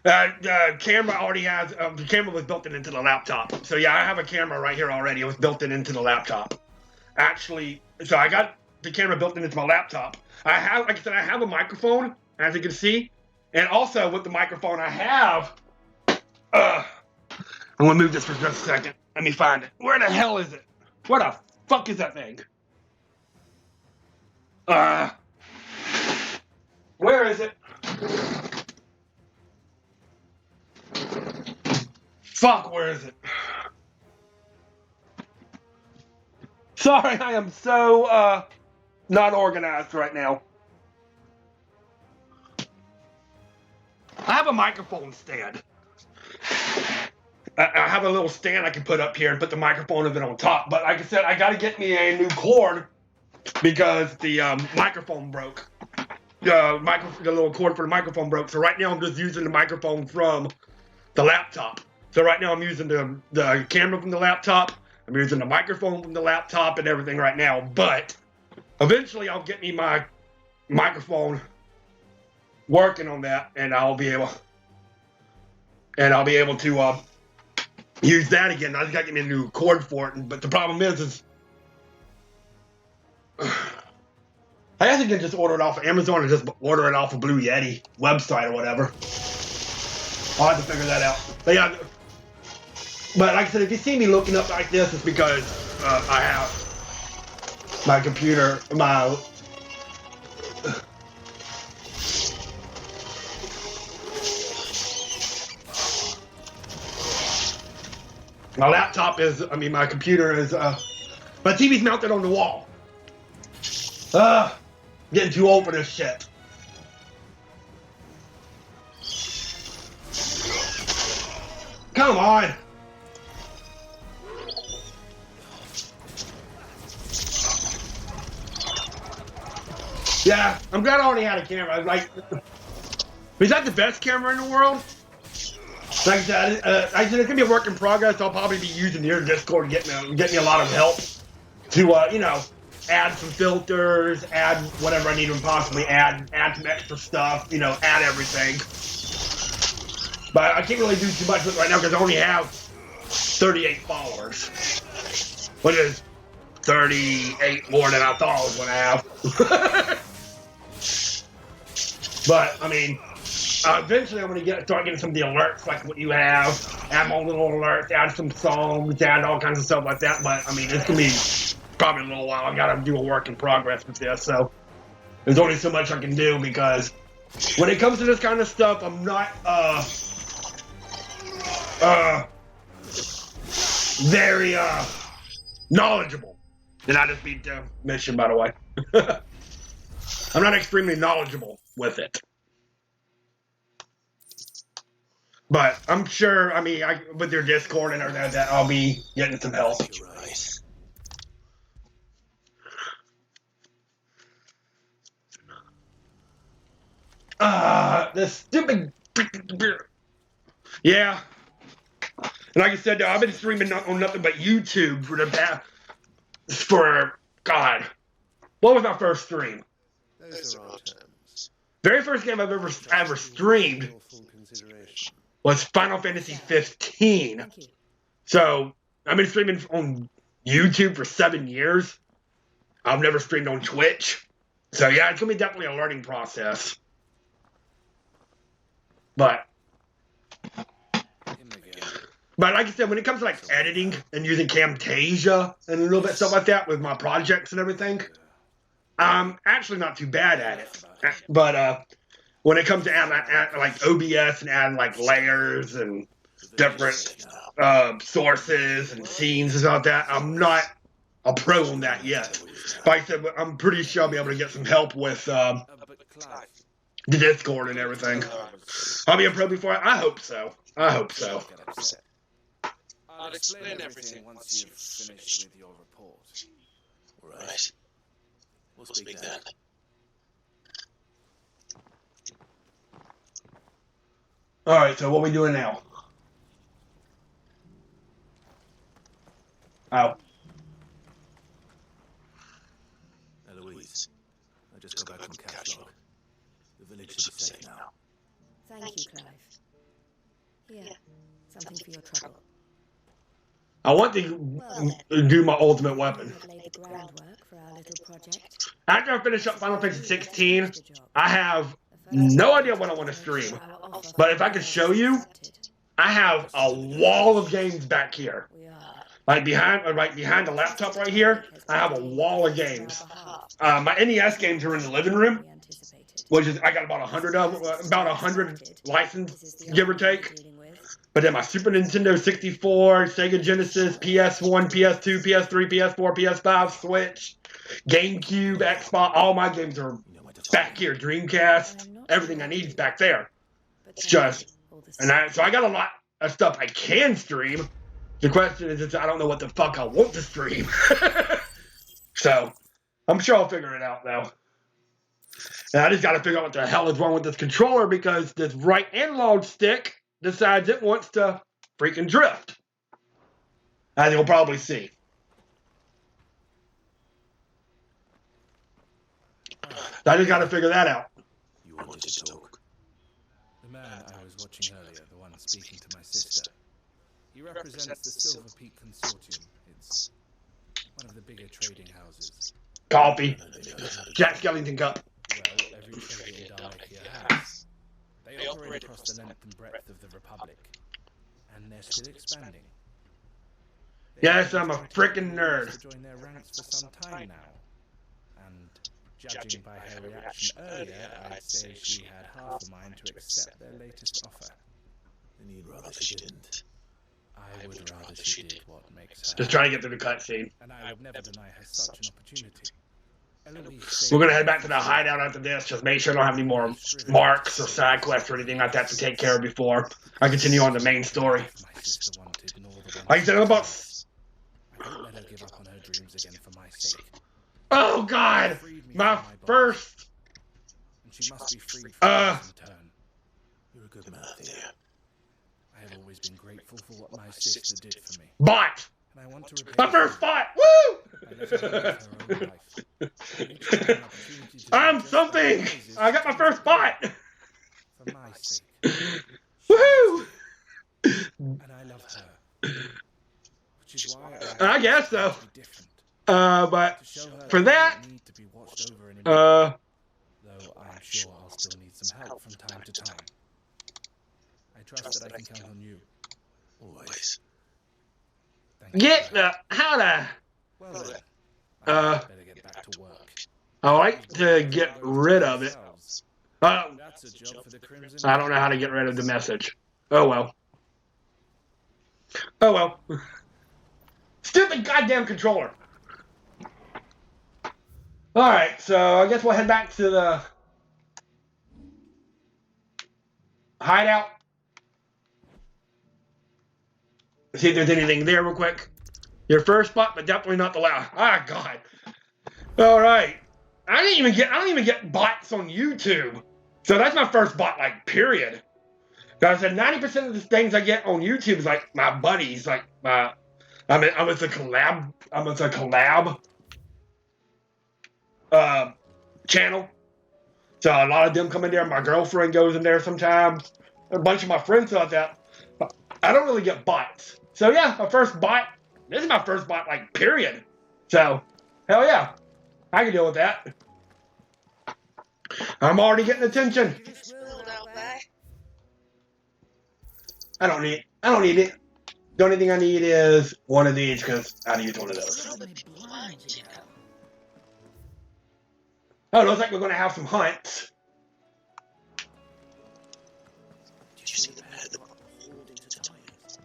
The camera already has, the camera was built into the laptop. So yeah, I have a camera right here already. It was built into the laptop. Actually, so I got the camera built into my laptop. I have, like I said, I have a microphone, as you can see. And also with the microphone I have, I'm gonna move this for just a second. Let me find it. Where the hell is it? Where the fuck is that thing? Where is it? Fuck, where is it? Sorry, I am so, not organized right now. I have a microphone stand. I have a little stand I can put up here and put the microphone of it on top. But like I said, I gotta get me a new cord because the microphone broke. The little cord for the microphone broke. So right now I'm just using the microphone from the laptop. So right now I'm using the camera from the laptop. I'm using the microphone from the laptop and everything right now. But eventually I'll get me my microphone working on that, and I'll be able to use that again. I just gotta get me a new cord for it. But the problem is I guess I can just order it off of Amazon or just order it off of Blue Yeti website or whatever. I'll have to figure that out. But yeah, but like I said, if you see me looking up like this, it's because I have my computer, My laptop is, I mean, my computer is, my TV's mounted on the wall. Getting too old for this shit. Come on. Yeah, I'm glad I already had a camera. Like, is that the best camera in the world? Like I said, it's gonna be a work in progress. I'll probably be using your Discord to get me a lot of help to, you know, add some filters, add whatever I need to possibly add some extra stuff, you know, add everything. But I can't really do too much with it right now because I only have 38 followers, which is 38 more than I thought I was gonna have. But I mean, eventually I'm gonna start getting some of the alerts like what you have. Add more little alerts, add some songs, add all kinds of stuff like that. But I mean, it's gonna be probably a little while. I gotta do a work in progress with this, so there's only so much I can do because when it comes to this kind of stuff, I'm not very knowledgeable. And I just beat the mission, by the way. I'm not extremely knowledgeable with it. But I'm sure, I mean, with your Discord and everything like that, I'll be getting some help. This stupid... Yeah. And like I said, I've been streaming on nothing but YouTube for the past... God. What was my first stream? Those are our terms. Very first game I've ever streamed was Final Fantasy 15. So I've been streaming on YouTube for 7 years. I've never streamed on Twitch. So yeah, it's gonna be definitely a learning process. But like I said, when it comes to like editing and using Camtasia and a little bit stuff like that with my projects and everything, I'm actually not too bad at it. But when it comes to add like OBS and adding like layers and different sources and scenes and stuff like that, I'm not a pro on that yet. Like I said, I'm pretty sure I'll be able to get some help with the Discord and everything. I'll be a pro before I hope so. I hope so. I'll explain everything once you've finished with your report. Right. We'll speak then. Alright, so what are we doing now? Out. Eloise, I just got back from Catalog. The village should be safe now. Thank you, Clive. Here, something for your trouble. I want to do my ultimate weapon. After I finish up Final Fantasy 16, I have no idea what I want to stream. But if I could show you, I have a wall of games back here. Like right behind the laptop right here, I have a wall of games. My NES games are in the living room, which is I got about 100 of them, about 100 licensed, give or take. But then my Super Nintendo 64, Sega Genesis, PS1, PS2, PS3, PS4, PS5, Switch, GameCube, Xbox, all my games are back here. Dreamcast, everything I need is back there. It's just, so I got a lot of stuff I can stream. The question is, I don't know what the fuck I want to stream. So, I'm sure I'll figure it out though. And I just got to figure out what the hell is wrong with this controller because this right analog stick decides it wants to freaking drift. As you'll probably see. I just got to figure that out. You wanted to talk? The man I was watching earlier, the one speaking to my sister, he represents the Silver Peak Consortium. It's one of the bigger trading houses. Coffee. Jack Skellington cup. Well, every trading Dalek has. They operate across the length and breadth of the Republic, and they're still expanding. Yes, I'm a frickin' nerd. Join their ranks for some time now, and judging by her reaction earlier, I'd say she had half a mind to accept their latest offer. And you'd rather she didn't. I I would rather she did what makes her Just trying to get through the cutscene. and I would never deny her such an opportunity. Eloise We're gonna head back to the hideout after this. Just make sure I don't have any more marks or side quests or anything like that to take care of before I continue on the main story. my sister wanted, nor the one Like I said about. I don't let her give up on her dreams again for my sake. Oh God! My first. And she must be freed from this in turn. You're a good man, dear. I have always been grateful for what my sister did for me. Bot! And I want to repay My first bot! Woo! I let her live her own life. Each time an opportunity to I'm do just something! that arises, I got my first bot! for my sake. Woohoo! And I love her. Which is why I guess so. to be different. But To show her for I that, don't need to be watched over anymore. Though I'm sure I'll still need some help from time to time. I trust that I can count on you. Always. Thank you. get the how to. Well then, Uh, better get back to work. I like to get rid of it. That's a job for the Crimson. I don't know how to get rid of the message. Oh well. Oh well. Stupid goddamn controller. Alright, so I guess we'll head back to the hideout. See if there's anything there real quick. Your first spot, but definitely not the last. Ah, God. Alright. I don't even get bots on YouTube. So that's my first bot, like, period. Because I said 90% of the things I get on YouTube is like my buddies, like my I'm with a collab channel. So a lot of them come in there. My girlfriend goes in there sometimes. A bunch of my friends thought that. I don't really get bots. So yeah, my first bot. This is my first bot, like, period. So, hell yeah. I can deal with that. I'm already getting attention. I don't need it. The only thing I need is one of these, because I need one of those. Oh, looks like we're going to have some hunts. Did you see the head that got hauled into tires?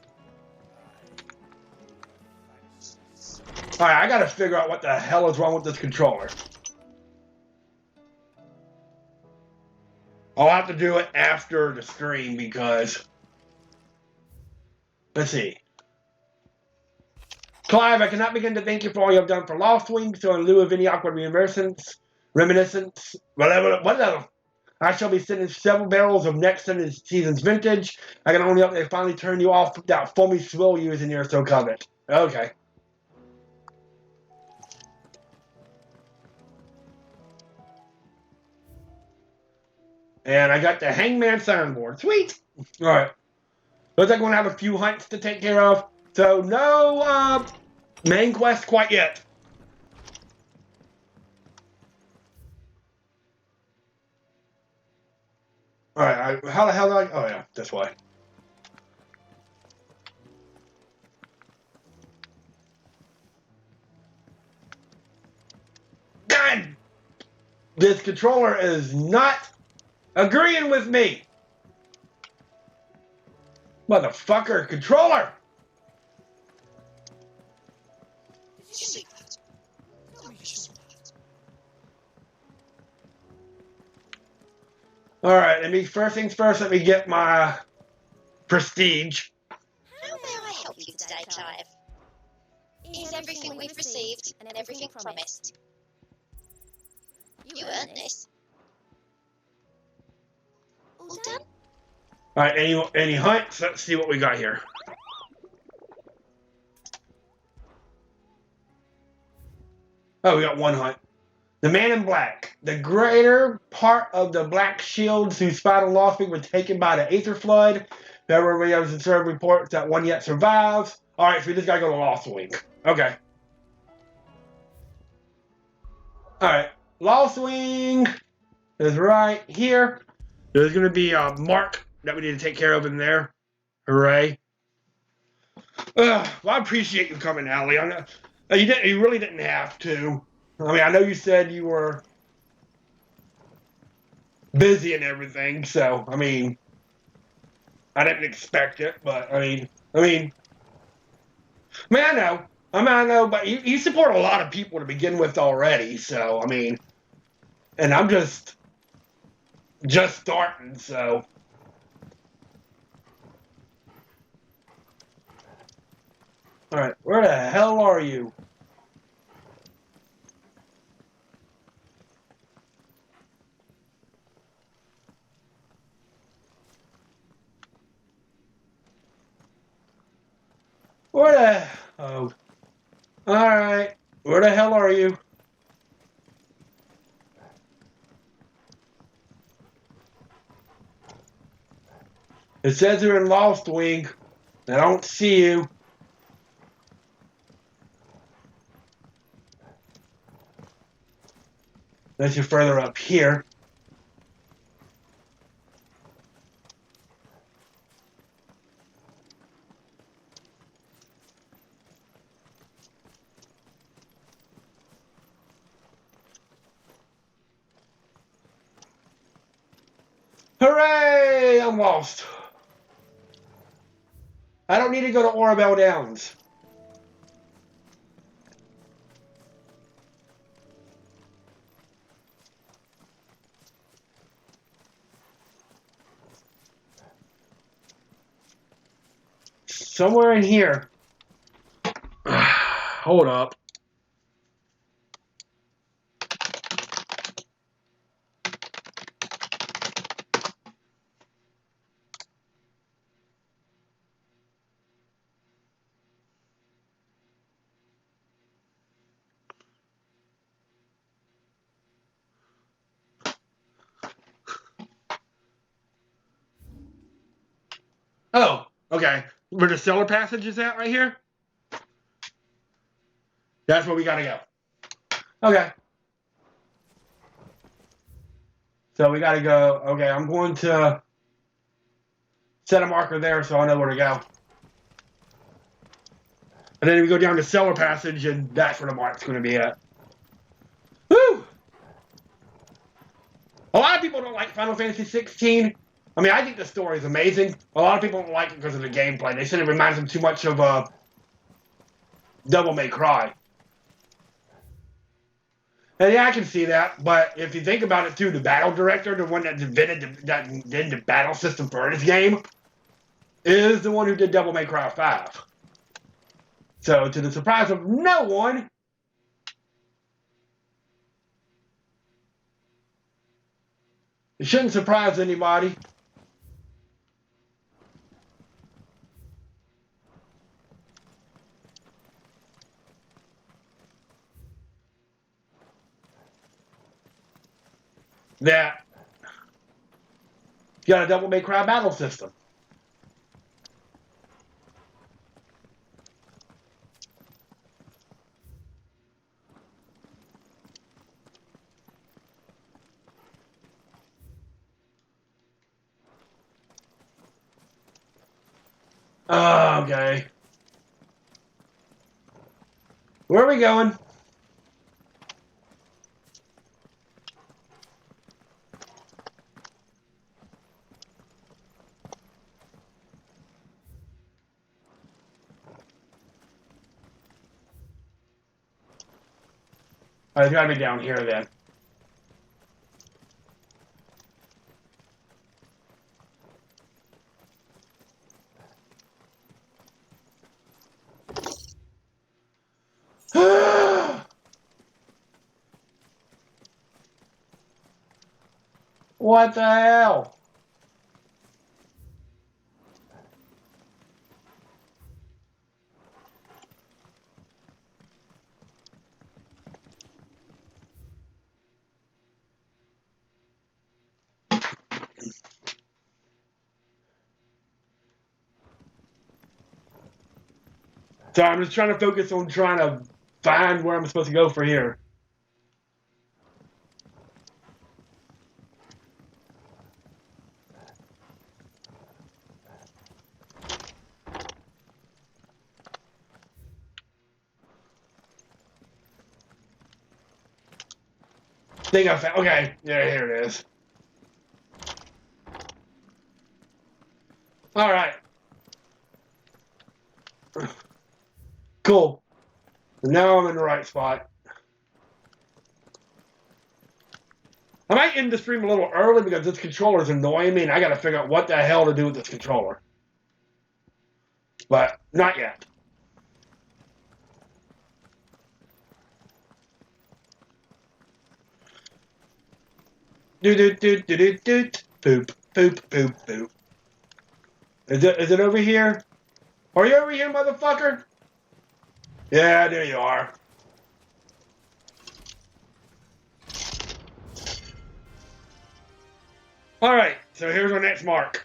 Alright, I got to figure out what the hell is wrong with this controller. I'll have to do it after the stream because... Let's see. Clive, I cannot begin to thank you for all you have done for Lost Wing, so in lieu of any awkward reminiscence, whatever, I shall be sending several barrels of next season's vintage. I can only hope they finally turn you off that foamy swill using your so covet. Okay. And I got the Hangman soundboard. Sweet! Alright. Looks like we're going to have a few hunts to take care of. So, no main quest quite yet. Alright, how the hell do I... Oh, yeah, this way. God! This controller is not agreeing with me. Motherfucker, controller! Did you see that? Tell me you saw that. Alright, first things first, let me get my prestige. How may I help you today, Clive? Is everything we've received and everything promised? You earned this. All done? Alright, any hunts? Let's see what we got here. Oh, we got one hunt. The Man in Black. The greater part of the Black Shields who spied on Lost Wing were taken by the Aether Flood. There we have observed reports that one yet survives. Alright, so we just gotta go to Lost Wing. Okay. Alright. Lost Wing is right here. There's gonna be a mark that we need to take care of in there. Hooray. Well, I appreciate you coming, Allie. You really didn't have to. I mean, I know you said you were busy and everything, so, I mean, I didn't expect it, but, I mean, I mean, I know, but you support a lot of people to begin with already. So, I mean, and I'm just starting. So, all right, where the hell are you? Where the? Oh, all right. Where the hell are you? It says you're in Lost Wing. I don't see you. Unless you're further up here. Hooray! I'm lost. I don't need to go to Orabelle Downs. Somewhere in here. Hold up. Oh, okay. Where the cellar passage is at right here? That's where we gotta go. Okay. So we gotta go. Okay, I'm going to set a marker there so I know where to go. And then we go down the cellar passage, and that's where the mark's going to be at. Woo! A lot of people don't like Final Fantasy 16. I mean, I think the story is amazing. A lot of people don't like it because of the gameplay. They said it reminds them too much of Devil May Cry. And yeah, I can see that. But if you think about it, too, the battle director, the one that did the battle system for this game, is the one who did Devil May Cry 5. So, to the surprise of no one, it shouldn't surprise anybody. That you got a Devil May Cry battle system. Oh, okay. Where are we going? It's gotta be down here then. What the hell? So I'm just trying to focus on trying to find where I'm supposed to go for here. Think I found. Okay, yeah, here it is. All right. Cool. And now I'm in the right spot. I might end the stream a little early because this controller is annoying me and I gotta figure out what the hell to do with this controller. But not yet. Do-do-do-do-do-do. Poop, poop, poop, poop. Is it over here? Are you over here, motherfucker? Yeah, there you are. Alright, so here's our next mark.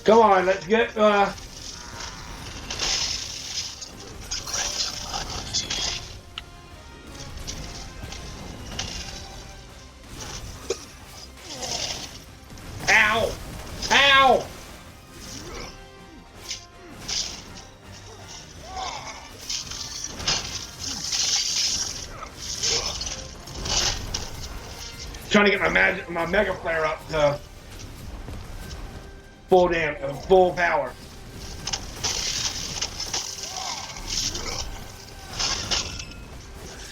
Come on, let's get, Ow! Ow! Trying to get my mega flare up to full power.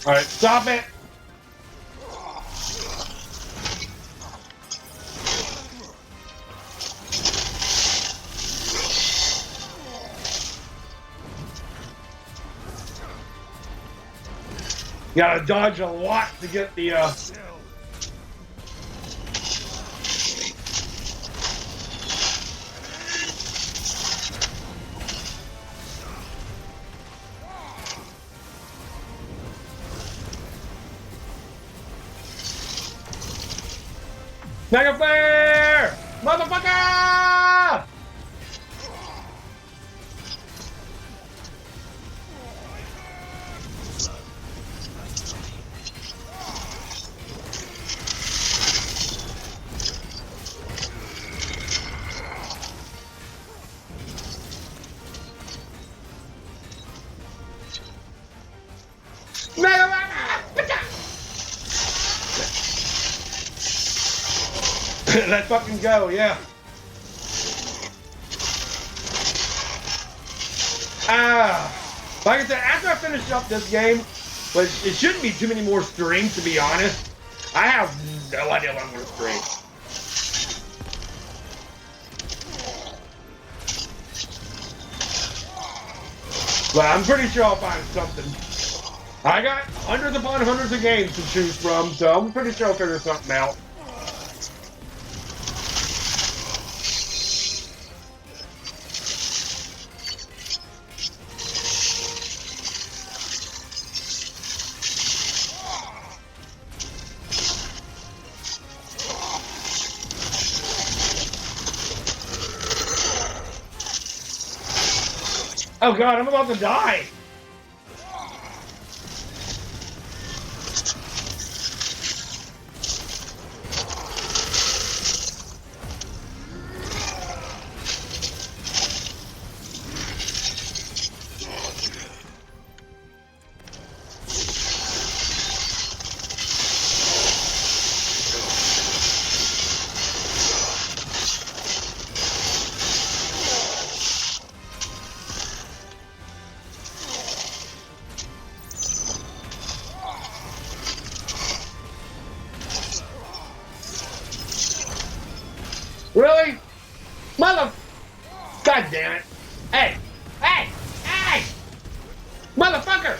All right, stop it. You gotta dodge a lot to get the Mega Flare! Motherfucker! Mega Flare! Let's fucking go, yeah. Like I said, after I finish up this game, which it shouldn't be too many more streams to be honest, I have no idea what I'm going to stream. But I'm pretty sure I'll find something. I got hundreds upon hundreds of games to choose from, so I'm pretty sure I'll figure something out. Oh god, I'm about to die! Really? Mother... God damn it. Hey! Hey! Hey! Motherfucker!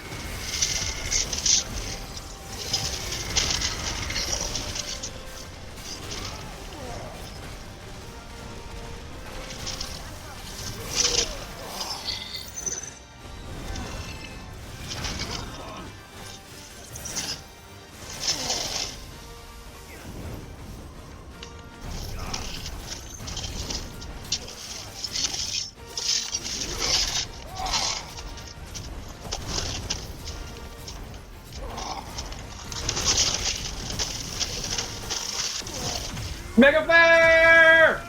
Mega Flare!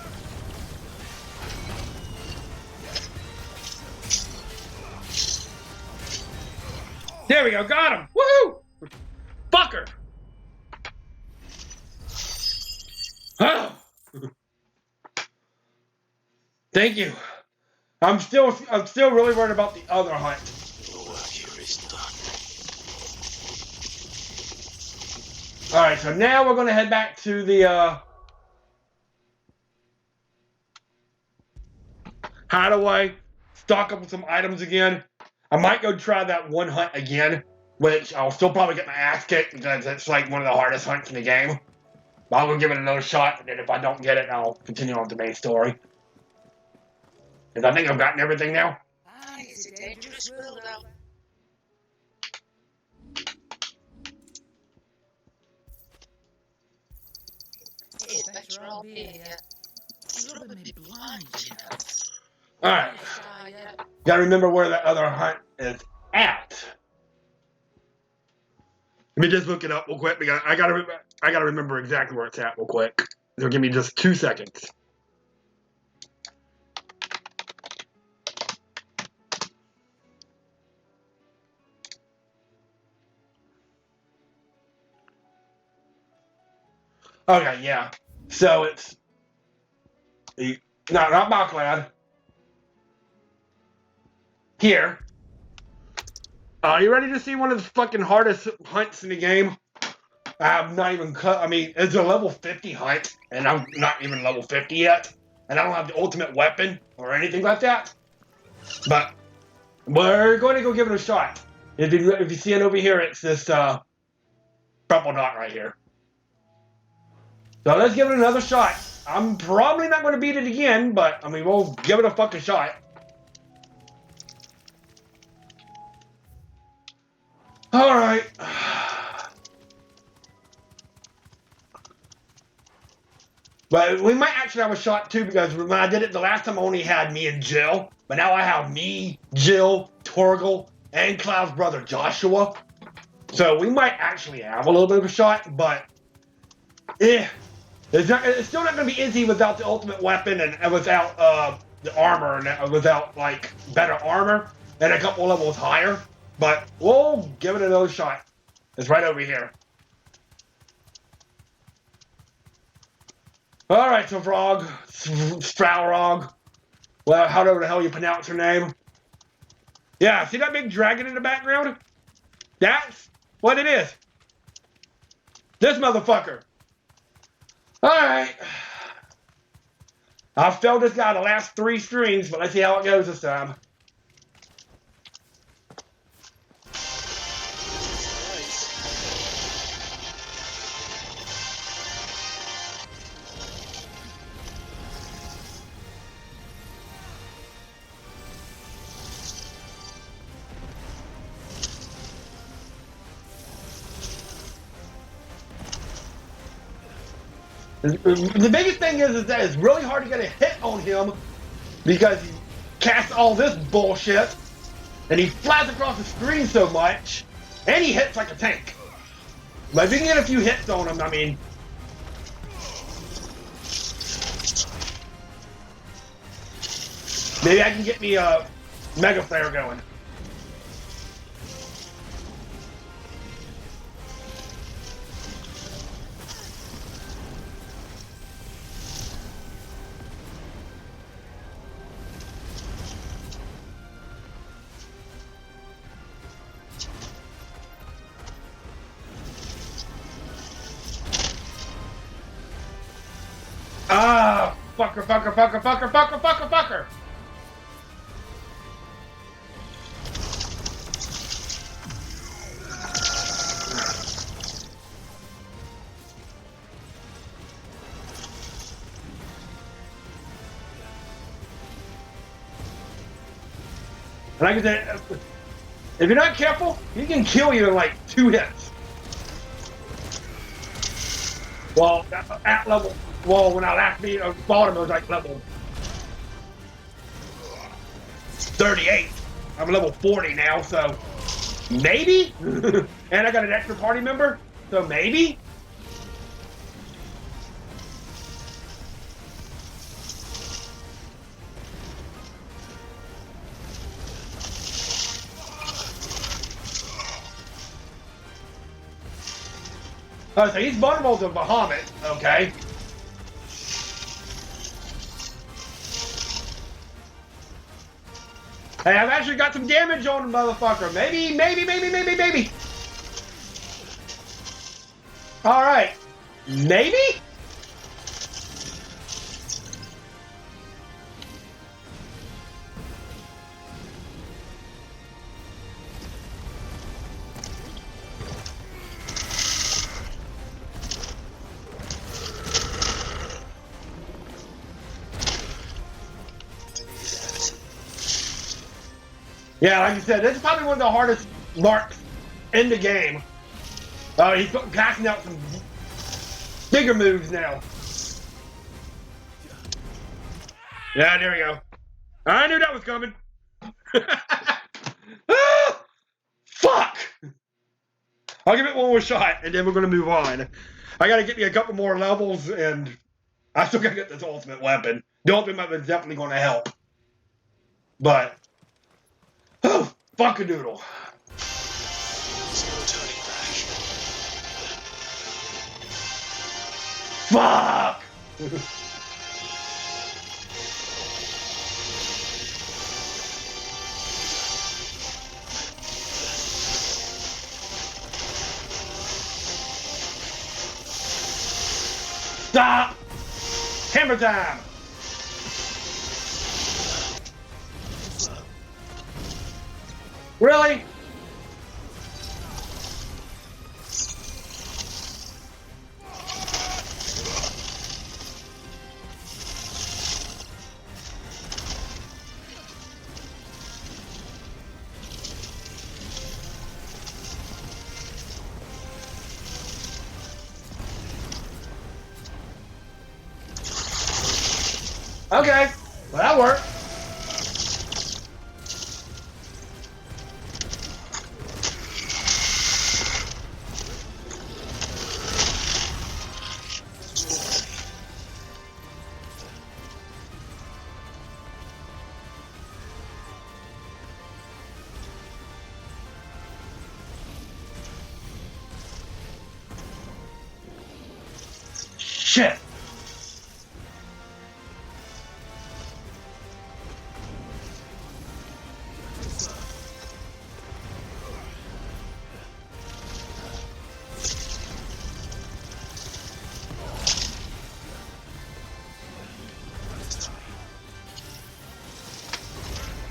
There we go, got him! Woohoo! Fucker! Oh. Thank you. I'm still really worried about the other hunt. Your work here is done. Alright, so now we're gonna head back to the hideaway, stock up with some items again. I might go try that one hunt again, which I'll still probably get my ass kicked because it's like one of the hardest hunts in the game. But I'm gonna give it another shot, and then if I don't get it, I'll continue on with the main story. Because I think I've gotten everything now. It's a dangerous world out there. It's better I'll be here. It's rubbing me blind, you know. Alright. Gotta remember where that other hunt is at. Let me just look it up real quick. I gotta remember exactly where it's at real quick. So give me just 2 seconds. Okay, yeah. So it's no, not Backlad. Here. Are you ready to see one of the fucking hardest hunts in the game? I'm not even cut. I mean, it's a level 50 hunt, and I'm not even level 50 yet, and I don't have the ultimate weapon or anything like that. But we're going to go give it a shot. If you see it over here, it's this purple dot right here. So let's give it another shot. I'm probably not going to beat it again, but I mean, we'll give it a fucking shot. All right. But we might actually have a shot too, because when I did it the last time, I only had me and Jill. But now I have me, Jill, Torgal, and Cloud's brother Joshua. So we might actually have a little bit of a shot, but it's still not going to be easy without the ultimate weapon and without the armor and without like better armor and a couple levels higher. But we'll give it another shot. It's right over here. All right, so Frog, Stralrog, well, however the hell you pronounce her name. Yeah, see that big dragon in the background? That's what it is. This motherfucker. All right. I've failed this guy the last 3 streams, but let's see how it goes this time. The biggest thing is that it's really hard to get a hit on him because he casts all this bullshit and he flies across the screen so much and he hits like a tank. But if you can get a few hits on him, I mean... maybe I can get me a Mega Flare going. Ah, fucker, fucker, fucker, fucker, fucker, fucker, fucker. Like I said, if you're not careful, he can kill you in like 2 hits. Well, at level, well, when I last beat fought him, it was like level 38. I'm level 40 now, so maybe? And I got an extra party member, so maybe? Oh, so he's vulnerable to Bahamut, okay. Hey, I've actually got some damage on the motherfucker. Maybe. Alright. Maybe? Yeah, like you said, this is probably one of the hardest marks in the game. He's casting out some bigger moves now. Yeah, there we go. I knew that was coming. Ah, fuck! I'll give it one more shot, and then we're going to move on. I got to get me a couple more levels, and I still got to get this ultimate weapon. The ultimate weapon is definitely going to help. But, oh, fuck a doodle. Fuck! Stop! Hammer time! Really? Okay, well that worked. Shit.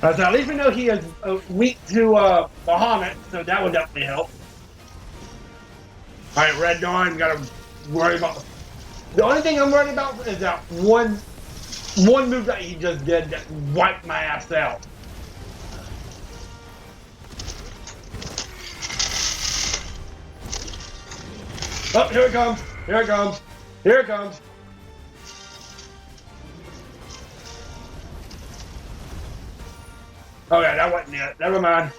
So at least we know he is weak to Bahamut, so that would definitely help. Alright, Red Dawn, gotta worry about... The only thing I'm worried about is that one move that he just did that wiped my ass out. Oh, here it comes! Here it comes! Here it comes! Oh yeah, that wasn't it. Never mind.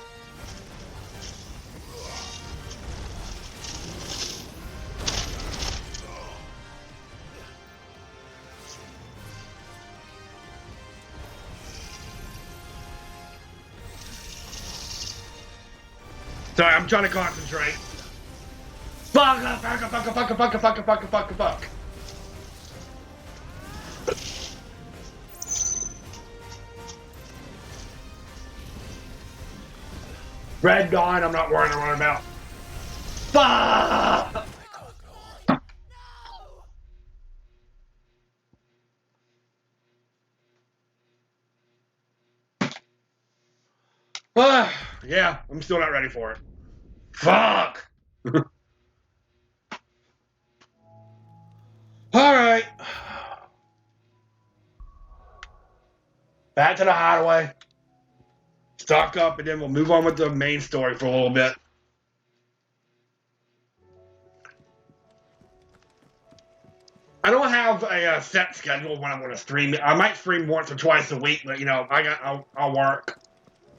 Sorry, I'm trying to concentrate. Fuck! Red Dawn, I'm not worrying about. Fuck! Yeah, I'm still not ready for it. Fuck! Alright. Back to the hideaway. Stock up, and then we'll move on with the main story for a little bit. I don't have a set schedule when I'm going to stream. I might stream once or twice a week, but you know, I'll work,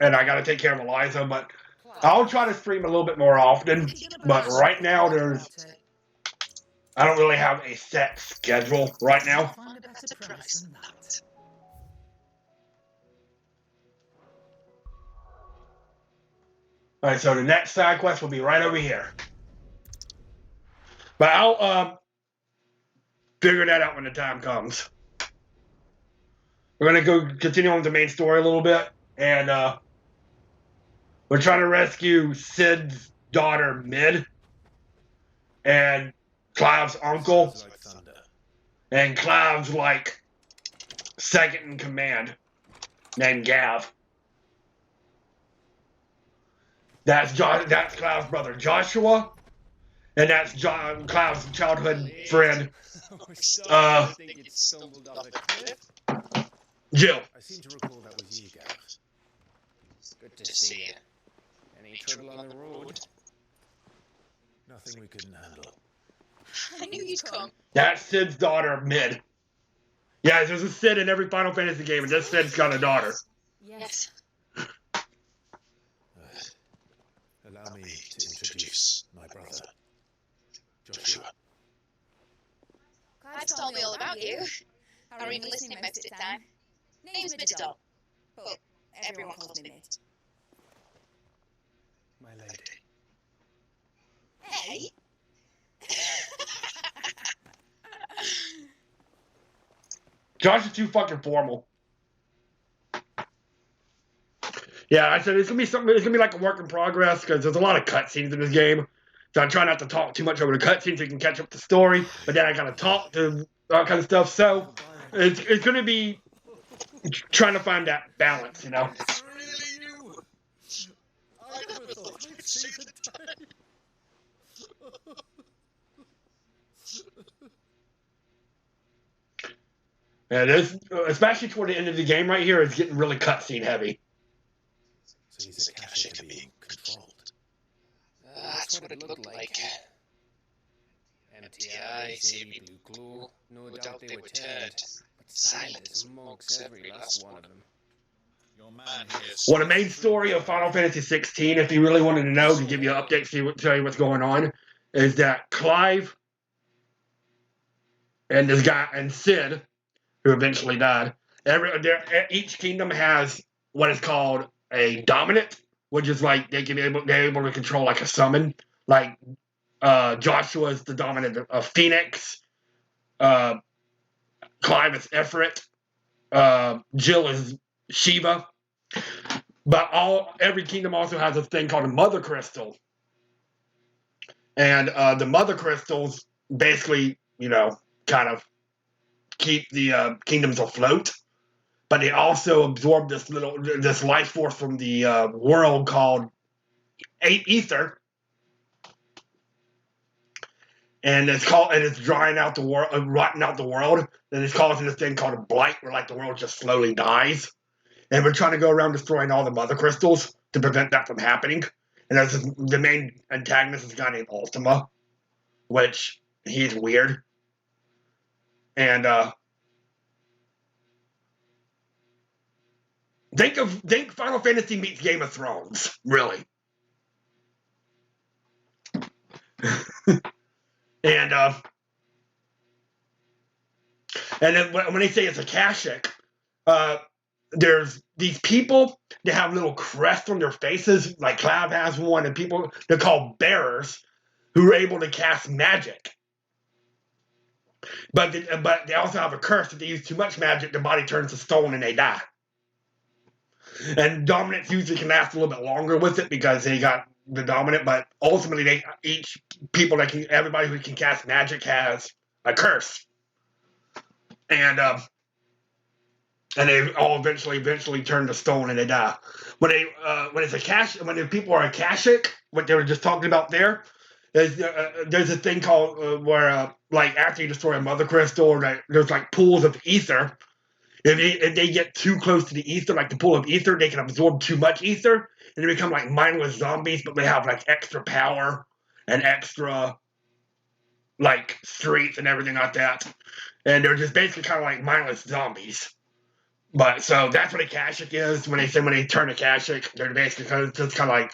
and I got to take care of Eliza. But I'll try to stream a little bit more often. But right now, I don't really have a set schedule right now. All right, so the next side quest will be right over here. But I'll figure that out when the time comes. We're gonna go continue on with the main story a little bit, and we're trying to rescue Sid's daughter, Mid, and Clive's uncle, Sounds like thunder. and Clive's like second in command, named Gav. That's Clive's brother Joshua, and that's Clive's childhood friend, I think it stumbled off a cliff. Jill. I seem to recall that was you, Gareth. Good to see you. Any trouble on the road? Nothing we couldn't handle. I knew you'd come. That's Sid's daughter, Mid. Yeah, there's a Sid in every Final Fantasy game, and this Sid's got a daughter. Yes. Allow me to introduce my brother, Joshua. Clive's told me all about you. I were even listening most of the time. Name's Midadol, but everyone calls me Mid. My lady. Hey? Josh is too fucking formal. Yeah, I said it's gonna be something. It's gonna be like a work in progress because there's a lot of cutscenes in this game. So I try not to talk too much over the cutscenes so you can catch up the story. But then I gotta talk to all kind of stuff. So it's gonna be trying to find that balance, you know. It's really you. I never thought I'd see the day. And this, especially toward the end of the game right here, it's getting really cutscene heavy. So he's a Kashyyyk being controlled. That's what it looked like. Empty eyes, heavy blue glow. No doubt they were turd, but silent as monks, every last one of them. Your man here. Well, the main story of Final Fantasy XVI, if you really wanted to know, to give you an update, tell you what's going on, is that Clive and this guy and Sid, who eventually died, each kingdom has what is called a dominant, which is like they're able to control like a summon. Like Joshua is the dominant of Phoenix, Clive is Ifrit, Jill is Shiva. But every kingdom also has a thing called a mother crystal. And the mother crystals basically, kind of keep the kingdoms afloat. But they also absorb this life force from the world called Ether. And it's drying out the world, rotting out the world. And it's causing this thing called a blight, where like the world just slowly dies. And we're trying to go around destroying all the mother crystals to prevent that from happening. And the main antagonist is a guy named Ultima, which he's weird. And think Final Fantasy meets Game of Thrones, really. And then when they say it's a Kashyyyk, there's these people that have little crests on their faces, like Clive has one, and they're called bearers, who are able to cast magic. But they also have a curse that they use too much magic, their body turns to stone and they die. And dominants usually can last a little bit longer with it because they got the dominant, but ultimately everybody who can cast magic has a curse. And they all eventually turn to stone and they die. When the people are a Kashyyyk, what they were just talking about there's a thing called where like after you destroy a mother crystal, or there's like pools of ether. If they get too close to the ether, like the pool of ether, they can absorb too much ether, and they become like mindless zombies, but they have like extra power and extra like strength and everything like that. And they're just basically kind of like mindless zombies. But so that's what a Kashyyyk is. When they turn to Kashyyyk, they're basically just kind of like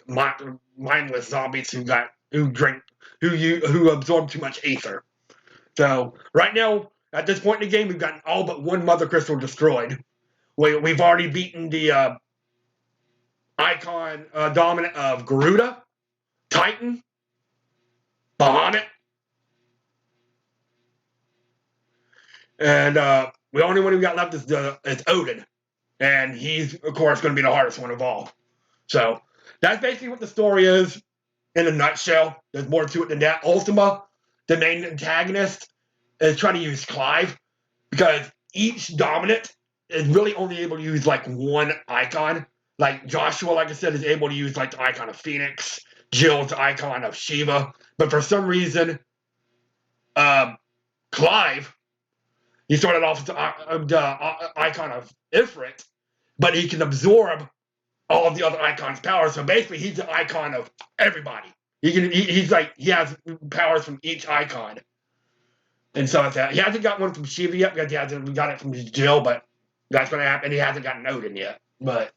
mindless zombies who absorb too much ether. So right now, at this point in the game, we've gotten all but one mother crystal destroyed. We've already beaten the icon dominant of Garuda, Titan, Bahamut, And the only one who got left is Odin. And he's, of course, going to be the hardest one of all. So that's basically what the story is in a nutshell. There's more to it than that. Ultima, the main antagonist, is trying to use Clive because each dominant is really only able to use like one icon. Like Joshua, like I said, is able to use like the icon of Phoenix. Jill's the icon of Shiva. But for some reason, Clive, he started off with the icon of Ifrit, but he can absorb all of the other icons' powers. So basically, he's the icon of everybody. He's like, he has powers from each icon. And so it's that. He hasn't got one from Shiva yet because he hasn't got it from Jill, but that's going to happen. He hasn't gotten Odin yet. But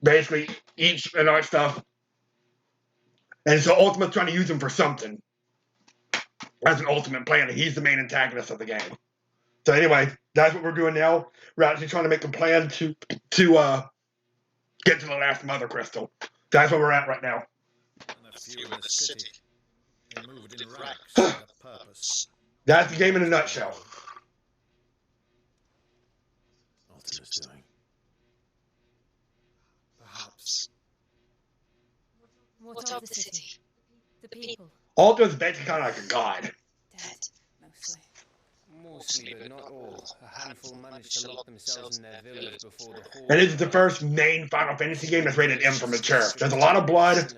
basically, each and our stuff. And so Ultimate's trying to use him for something. As an ultimate plan. He's the main antagonist of the game. So anyway, that's what we're doing now. We're actually trying to make a plan to get to the last Mother Crystal. That's where we're at right now. And a few in the city. They moved in ranks with a purpose. That's the game in a nutshell. Ultima's doing. Perhaps. What of the city? The people? Ultima's basically kind of like a god. Dead, mostly. Mostly, but not all. A handful managed to lock themselves in their villas before the horde. And this is the first main Final Fantasy game that's rated M for mature. There's a lot of blood.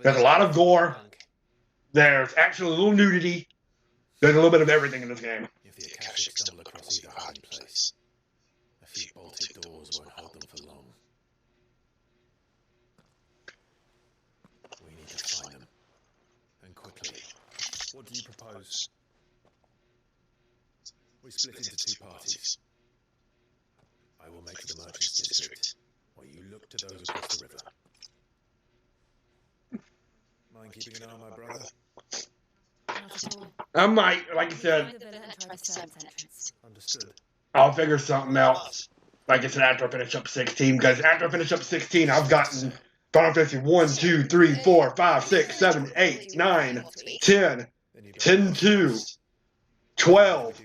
There's a lot of gore. There's actually a little nudity. There's a little bit of everything in this game. If the Akashic stumble across either hiding place, a few bolted doors won't hold them for long. We need to find them. And quickly. What do you propose? We split into two parties. I will make the Merchants District, while you look to those across the river. Mind keeping an eye on my brother? Not at all. I might, like I said, Find the villa and try the servants' entrance. Understood. I'll figure something out. Like I said, after I finish up 16, because after I finish up 16, I've gotten Final Fantasy 1, 2, 3, 4, 5, 6, 7, 8, 9, 10, 10, 2, 12,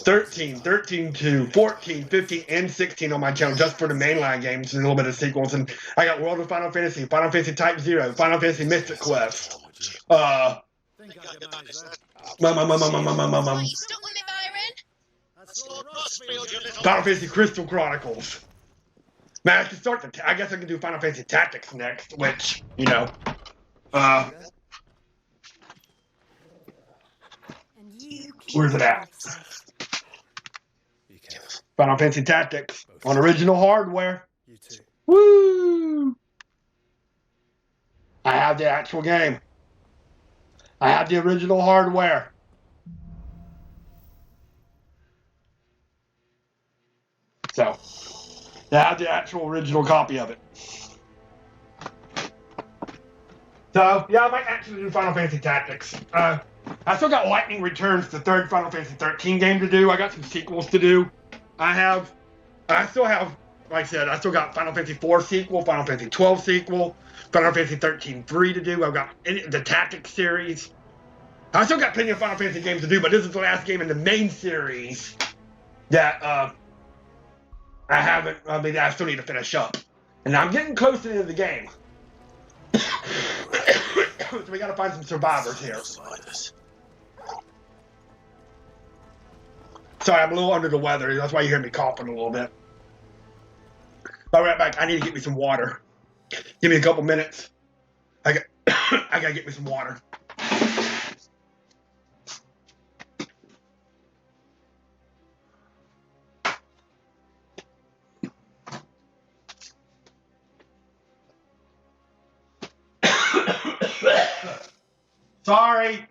13, 13, 2, 14, 15, and 16 on my channel just for the mainline games and a little bit of sequels. And I got World of Final Fantasy, Final Fantasy Type 0, Final Fantasy Mystic Quest, Think I can manage that. You stuck with me, Byron? That's Lord Rossfield, you little... Final Fantasy Crystal Chronicles. Man, I can start I guess I can do Final Fantasy Tactics next, which, you know, And you keep where's it at? yourself. Be careful. Final Fantasy Tactics on original hardware. You too. Woo! I have the actual game. I have the original hardware. So, I have the actual original copy of it. So, yeah, I might actually do Final Fantasy Tactics. I still got Lightning Returns, the third Final Fantasy 13 game to do. I got some sequels to do. I still have, like I said, I still got Final Fantasy 4 sequel, Final Fantasy 12 sequel, Final Fantasy 13-3 to do. I've got the Tactics series. I still got plenty of Final Fantasy games to do, but this is the last game in the main series that I still need to finish up. And I'm getting close to the end of the game. So we gotta find some survivors here. Sorry, I'm a little under the weather. That's why you hear me coughing a little bit. But right back, I need to get me some water. Give me a couple minutes. I gotta get me some water. Sorry.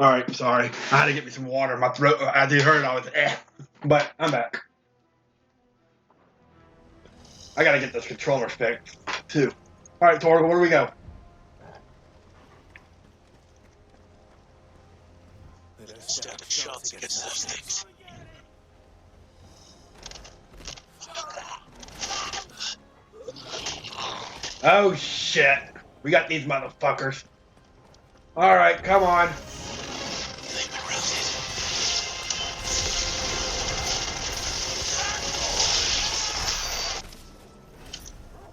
All right, sorry. I had to get me some water. My throat, as you heard, I was But I'm back. I gotta get this controller fixed, too. All right, Torgal, where do we go? They don't stand a chance against those things. Oh, shit. We got these motherfuckers. All right, come on. They've been routed.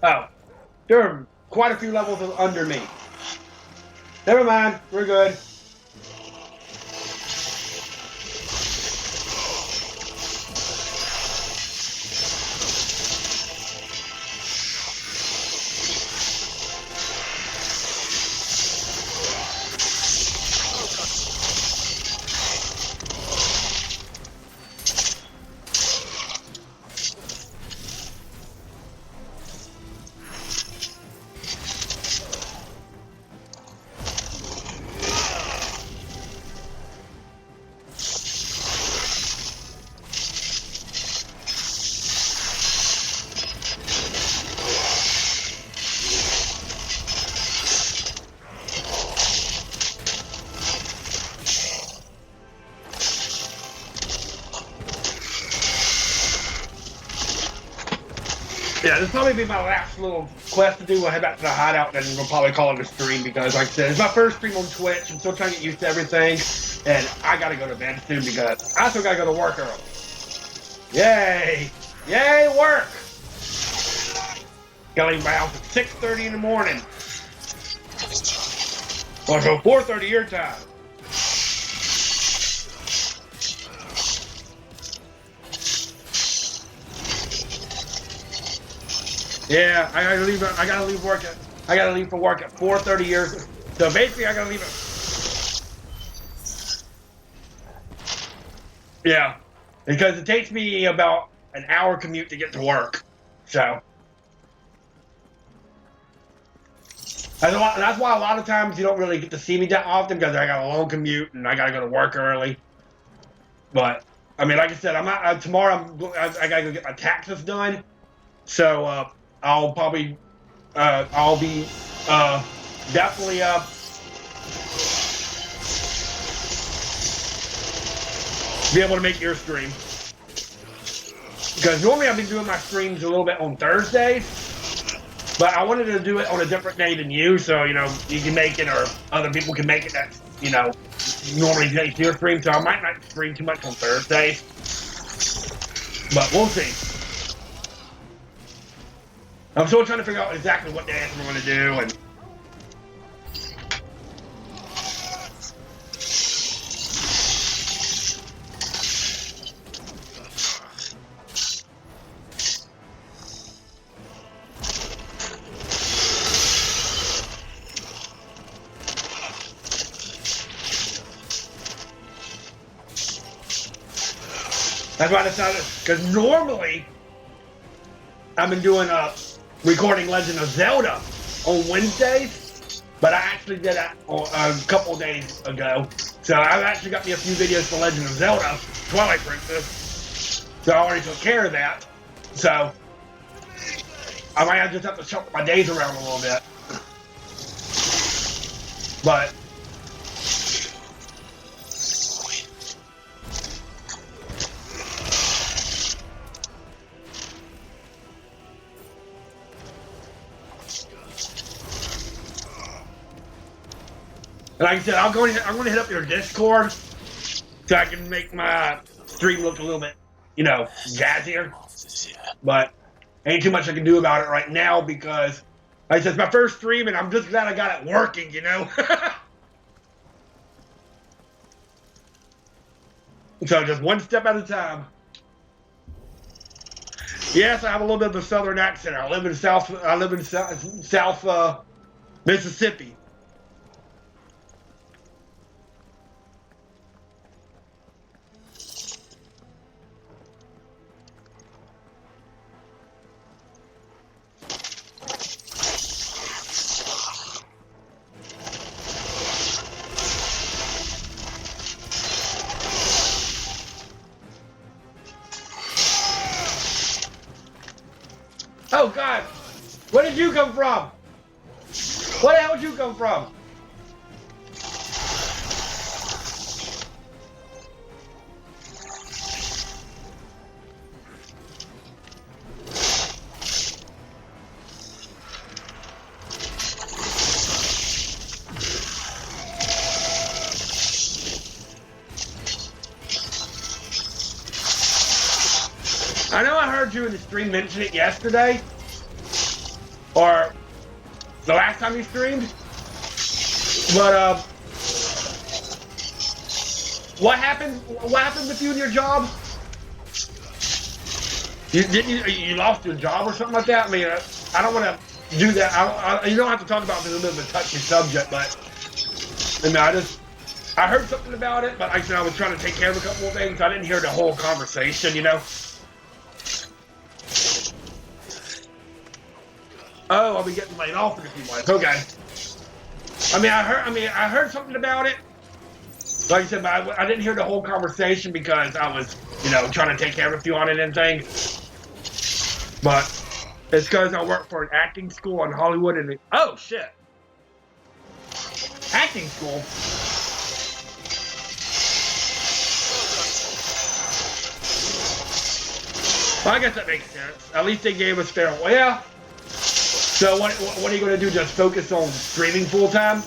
Oh, there are quite a few levels under me. Never mind, we're good. Yeah, this will probably be my last little quest to do. We'll head back to the hideout, and we'll probably call it a stream because, like I said, it's my first stream on Twitch. I'm still trying to get used to everything, and I gotta go to bed soon because I still gotta go to work early. Yay! Yay, work! Gotta leave my house at 6:30 in the morning. Well, so 4:30 your time. Yeah, I gotta leave. I gotta leave work. I gotta leave for work at 4:30 years. So basically, I gotta leave it. Yeah, because it takes me about an hour commute to get to work. So that's why a lot of times you don't really get to see me that often because I got a long commute and I gotta go to work early. But I mean, like I said, I'm not tomorrow. I gotta go get my taxes done. So I'll probably I'll be definitely be able to make your stream because normally I've been doing my streams a little bit on Thursdays, but I wanted to do it on a different day than you, so you know you can make it or other people can make it that you know normally takes your stream. So I might not stream too much on Thursdays, but we'll see. I'm still trying to figure out exactly what dance we're going to do, and that's why I decided, because normally I've been doing recording Legend of Zelda on Wednesdays, but I actually did that a couple days ago. So I've actually got me a few videos for Legend of Zelda, Twilight Princess. So I already took care of that. So I might just have to shuffle my days around a little bit. But like I said, I'm going to hit up your Discord so I can make my stream look a little bit, you know, jazzier. But ain't too much I can do about it right now because, like I said, it's my first stream and I'm just glad I got it working, you know? So just one step at a time. Yes, I have a little bit of a southern accent. I live in South Mississippi. Oh, God. Where did you come from? Where the hell did you come from? I know I heard you in the stream mention it yesterday, or the last time you streamed, but what happened? What happened with you and your job? You lost your job or something like that? I mean, I don't want to do that. You don't have to talk about this, a little bit of a touchy subject, but I mean, I heard something about it, but like I said, I was trying to take care of a couple of things. I didn't hear the whole conversation, you know. Oh, I'll be getting laid off in a few months. Okay. I heard something about it. Like I said, but I didn't hear the whole conversation because I was, you know, trying to take care of you on it and things. But it's because I work for an acting school in Hollywood, and oh shit, acting school. Well, I guess that makes sense. At least they gave us fair. Well, yeah. So what are you going to do? Just focus on streaming full time?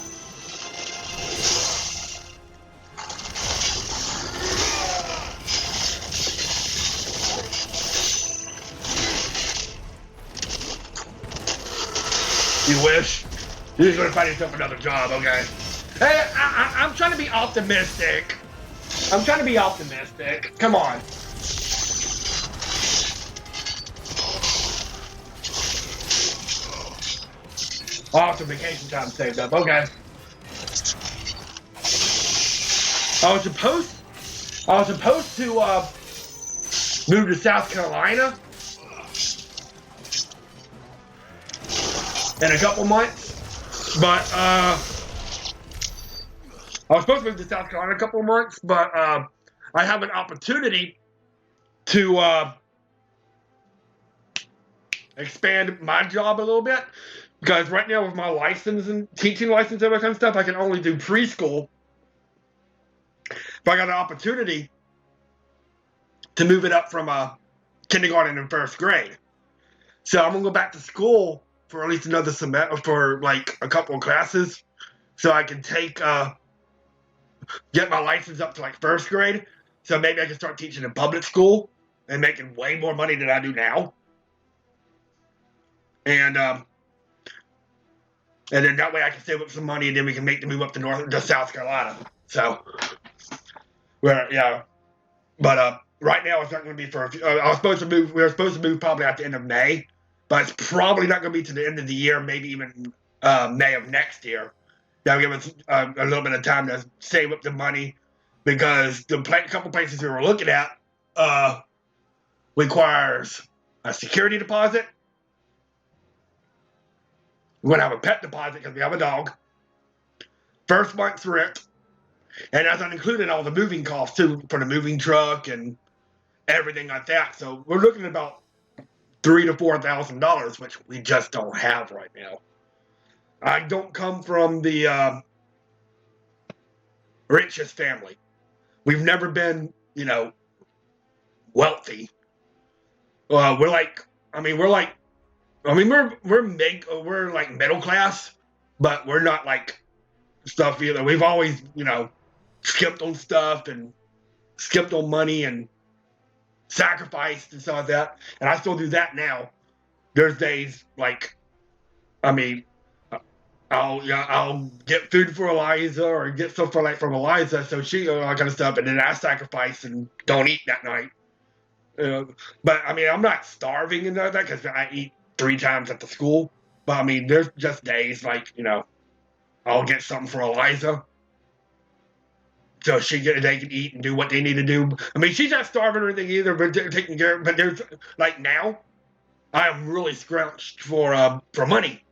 You wish. You're just going to find yourself another job, okay? Hey, I'm trying to be optimistic. I'm trying to be optimistic. Come on. Awesome vacation time saved up. Okay. I was supposed to move to South Carolina in a couple months, but I was supposed to move to South Carolina in a couple of months, but I have an opportunity to expand my job a little bit. Because right now with my license and teaching license and that kind of stuff, I can only do preschool. But I got an opportunity to move it up from kindergarten and first grade. So I'm going to go back to school for at least another semester, for like a couple of classes. So I can get my license up to like first grade. So maybe I can start teaching in public school and making way more money than I do now. And then that way I can save up some money, and then we can make the move up to South Carolina. So, yeah. But right now it's not going to be for. I was supposed to move. We were supposed to move probably at the end of May, but it's probably not going to be to the end of the year. Maybe even May of next year. That'll give us a little bit of time to save up the money, because the couple places we were looking at requires a security deposit. We're going to have a pet deposit because we have a dog. First month's rent. And that's not including all the moving costs, too, for the moving truck and everything like that. So we're looking at about $3,000 to $4,000, which we just don't have right now. I don't come from the richest family. We've never been, wealthy. We're like middle class, but we're not like stuff either. We've always, skipped on stuff and skipped on money and sacrificed and stuff like that. And I still do that now. There's days like, I'll get food for Eliza or get stuff from Eliza, so she all that kind of stuff, and then I sacrifice and don't eat that night. But I'm not starving and that because I eat 3 times at the school. But there's just days like I'll get something for Eliza, so they can eat and do what they need to do. She's not starving or anything either, but they're taking care. But there's like now, I am really scrunched for money.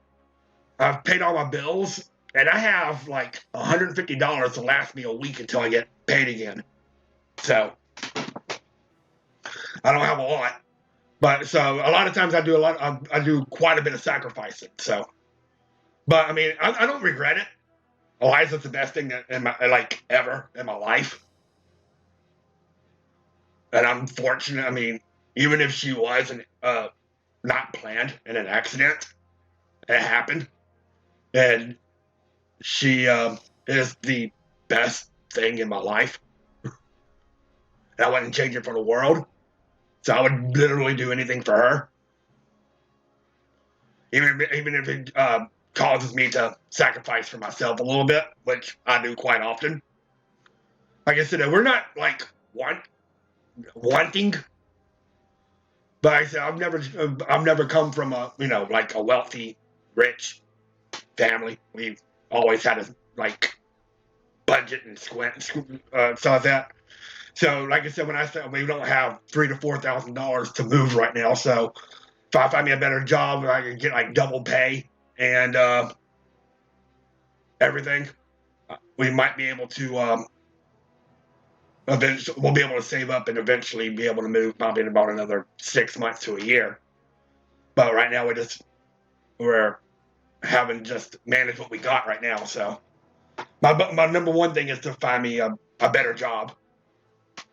I've paid all my bills, and I have like $150 to last me a week until I get paid again. So I don't have a lot, But so a lot of times I do quite a bit of sacrificing. So, but I mean, I don't regret it. Eliza's the best thing that ever in my life. And I'm fortunate. I mean, even if she wasn't not planned in an accident, it happened, and she is the best thing in my life. And I wouldn't change it for the world. So I would literally do anything for her, even if it causes me to sacrifice for myself a little bit, which I do quite often. Like I said, we're not like wanting. But like I said, I've never come from a like a wealthy, rich family. We've always had a budget and stuff like that. So like I said, when I said we don't have $3,000 to $4,000 to move right now. So if I find me a better job, I can get like double pay and everything. We might be able to eventually we'll be able to save up and eventually be able to move probably in about another 6 months to a year. But right now we're having just manage what we got right now. So my number one thing is to find me a better job.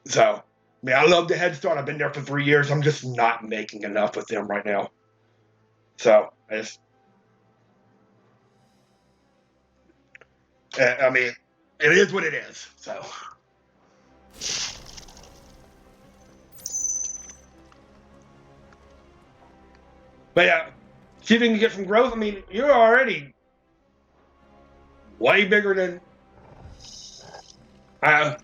So I mean, I love the Head Start. I've been there for 3 years. I'm just not making enough with them right now. So I mean, it is what it is. So. But yeah, see if you can get some growth. I mean, you're already way bigger than. I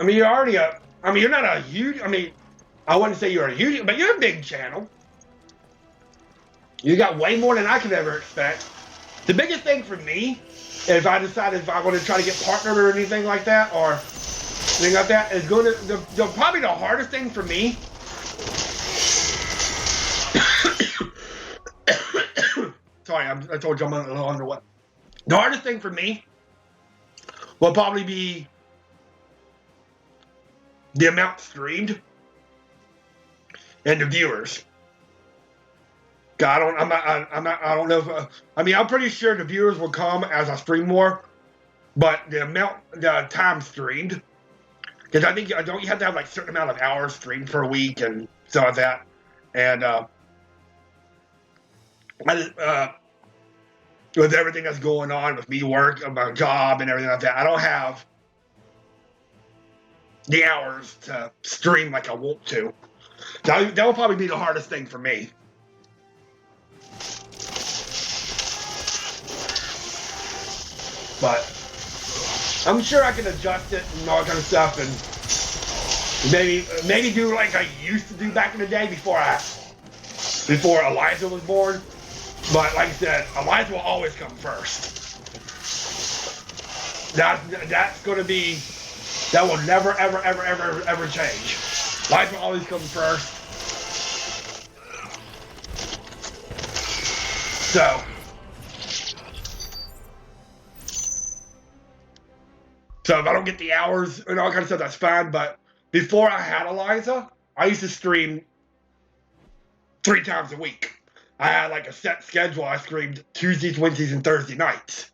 mean, you're already you're not a huge. I mean, I wouldn't say you're a huge, but you're a big channel. You got way more than I could ever expect. The biggest thing for me, if I decided if I want to try to get partnered or anything like that, or anything like that, is going to probably the hardest thing for me. Sorry, I told you I'm a little underway. The hardest thing for me will probably be the amount streamed and the viewers. God, I don't know if I mean, I'm pretty sure the viewers will come as I stream more, but the time streamed, because I think don't you have to have like a certain amount of hours streamed per week and stuff like that, and with everything that's going on with me work, my job, and everything like that, I don't have the hours to stream like I want to. That will probably be the hardest thing for me. But I'm sure I can adjust it and all that kind of stuff, and maybe do like I used to do back in the day before Eliza was born. But like I said, Eliza will always come first. That's going to be, that will never, ever change. Eliza will always come first. So if I don't get the hours and all kind of stuff, that's fine. But before I had Eliza, I used to stream 3 times a week. I had like a set schedule. I streamed Tuesdays, Wednesdays, and Thursday nights.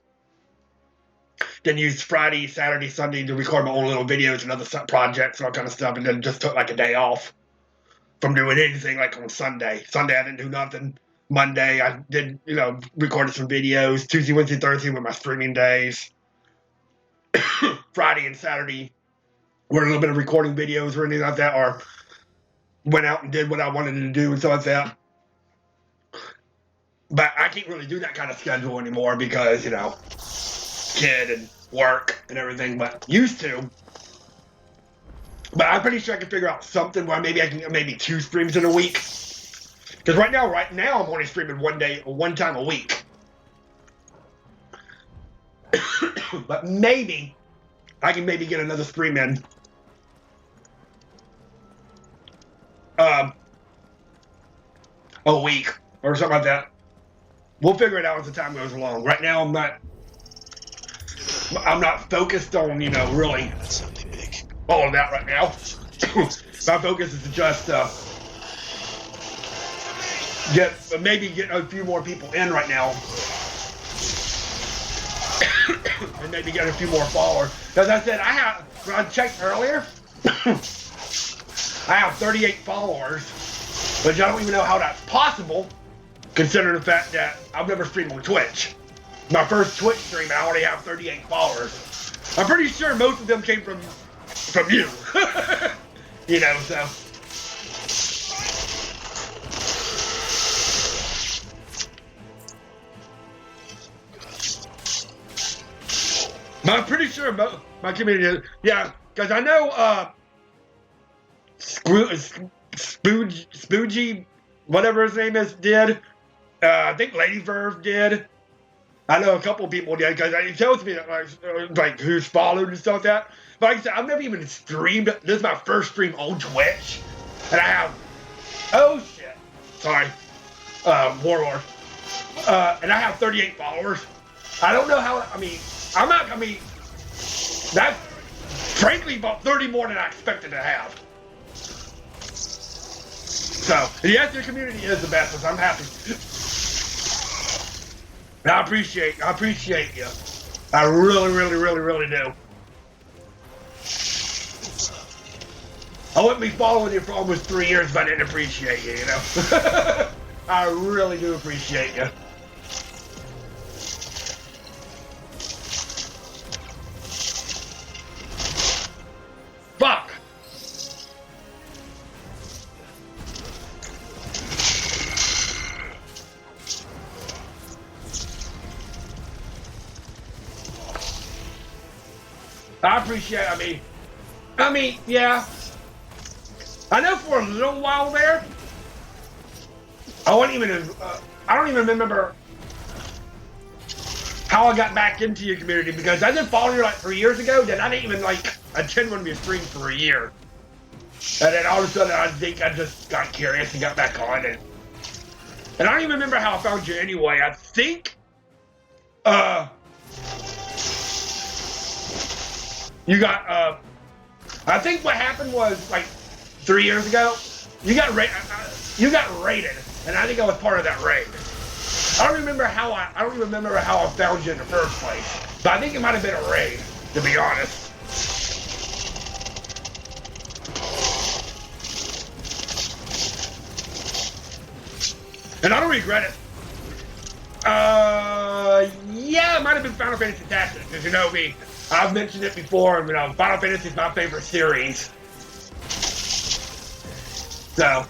Then used Friday, Saturday, Sunday to record my own little videos and other projects and all kind of stuff. And then just took like a day off from doing anything like on Sunday. Sunday I didn't do nothing. Monday I did, recorded some videos. Tuesday, Wednesday, Thursday were my streaming days. Friday and Saturday were a little bit of recording videos or anything like that, or went out and did what I wanted to do and stuff like that. But I can't really do that kind of schedule anymore because, kid and work and everything, but used to. But I'm pretty sure I can figure out something where maybe I can maybe 2 streams in a week. Because right now I'm only streaming one time a week. But maybe I can get another stream in. A week or something like that. We'll figure it out as the time goes along. Right now, I'm not focused on, really all of that right now. My focus is to just maybe get a few more people in right now. And maybe get a few more followers. As I said, when I checked earlier, I have 38 followers, which I don't even know how that's possible, considering the fact that I've never streamed on Twitch. My first Twitch stream, I already have 38 followers. I'm pretty sure most of them came from you. You know, so. I'm pretty sure my community, yeah, because I know Spoogie, whatever his name is, did. I think Lady Verve did. I know a couple people did, because it tells me like who's followed and stuff like that. But like I said, I've never even streamed. This is my first stream on Twitch, and I have, oh shit, sorry, Warlord, and I have 38 followers. I don't know how. That's frankly about 30 more than I expected to have. So, yes, your community is the best, so I'm happy. I appreciate you. I really, really, really, really do. I wouldn't be following you for almost 3 years if I didn't appreciate you, you know? I really do appreciate you. Fuck! I appreciate, I mean, yeah. I know for a little while there, I don't even remember how I got back into your community, because I didn't follow you like 3 years ago, then I didn't even attend one of your streams for a year. And then all of a sudden I think I just got curious and got back on it. And I don't even remember how I found you anyway. I think, you got, I think what happened was like 3 years ago, you got raided, and I think I was part of that raid. I don't remember how I found you in the first place, but I think it might have been a raid, to be honest. And I don't regret it. Yeah, it might have been Final Fantasy Tactics, because you know me, I've mentioned it before, and Final Fantasy is my favorite series. So,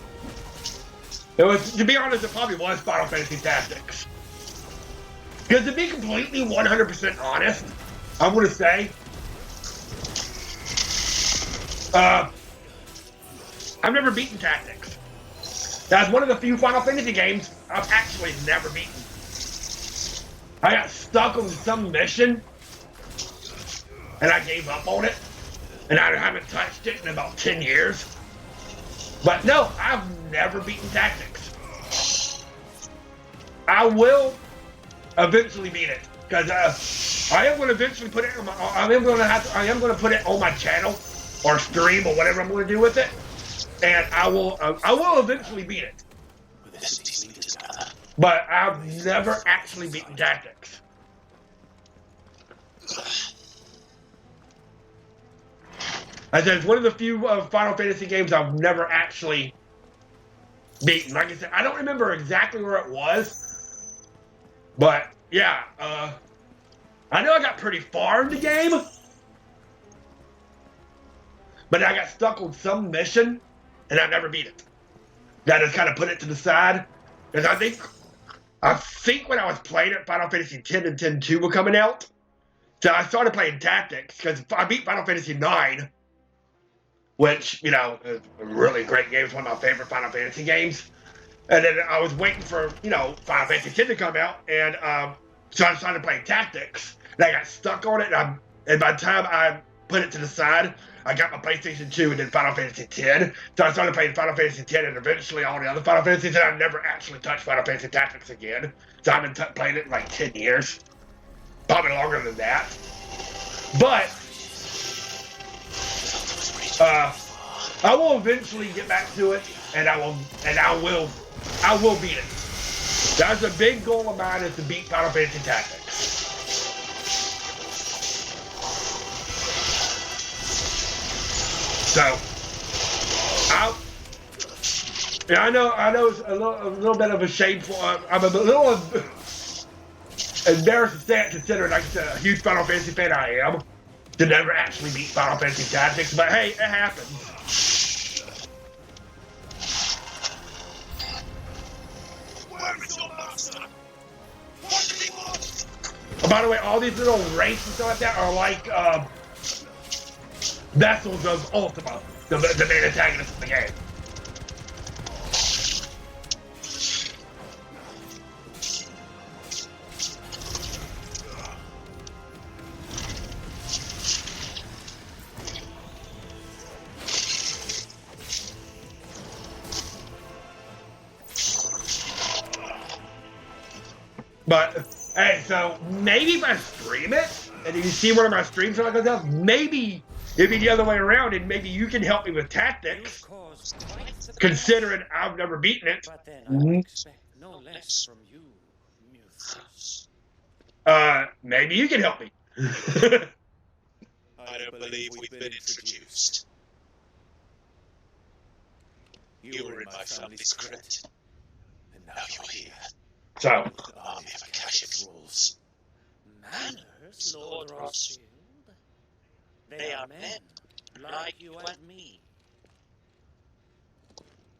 it was, to be honest, it probably was Final Fantasy Tactics. Because to be completely 100% honest, I'm going to say, I've never beaten Tactics. That's one of the few Final Fantasy games I've actually never beaten. I got stuck on some mission, and I gave up on it, and I haven't touched it in about 10 years. But no, I've never beaten Tactics. I will eventually beat it, because I am going to eventually put it on I am going to put it on my channel or stream or whatever I'm going to do with it, and I will eventually beat it. But I've never actually beaten Tactics. I said, it's one of the few Final Fantasy games I've never actually beaten. Like I said, I don't remember exactly where it was, but yeah, I know I got pretty far in the game, but I got stuck on some mission, and I never beat it. I just kind of put it to the side, because I think when I was playing it, Final Fantasy X and X-2 were coming out, so I started playing Tactics, because I beat Final Fantasy IX, which, you know, is a really great game. It's one of my favorite Final Fantasy games. And then I was waiting for, you know, Final Fantasy X to come out, and so I started playing Tactics, and I got stuck on it, and by the time I put it to the side, I got my PlayStation 2 and then Final Fantasy X, so I started playing Final Fantasy X and eventually all the other Final Fantasies, and I never actually touched Final Fantasy Tactics again, so I've been playing it in like 10 years, probably longer than that, but I will eventually get back to it, and I will I will beat it. That's a big goal of mine, is to beat Final Fantasy Tactics. So, I know it's a little bit of a shameful. I'm a little embarrassed to say it, considering, like I said, a huge Final Fantasy fan I am, to never actually beat Final Fantasy Tactics. But hey, it happens. Where is your master? What do you want? By the way, all these little ranks and stuff like that are like vessels of Ultima, the main antagonist of the game. But hey, so maybe if I stream it, and if you see one of my streams or like that, maybe it'd be the other way around, and maybe you can help me with tactics, considering I've never beaten it. But then I would expect no less from you, Muthos. Maybe you can help me. I don't believe we've been introduced. You were in my family's crypt, and now you're here. So, An army of Akashic rules. Manners, Lord Rossfield? They are men, like you and me.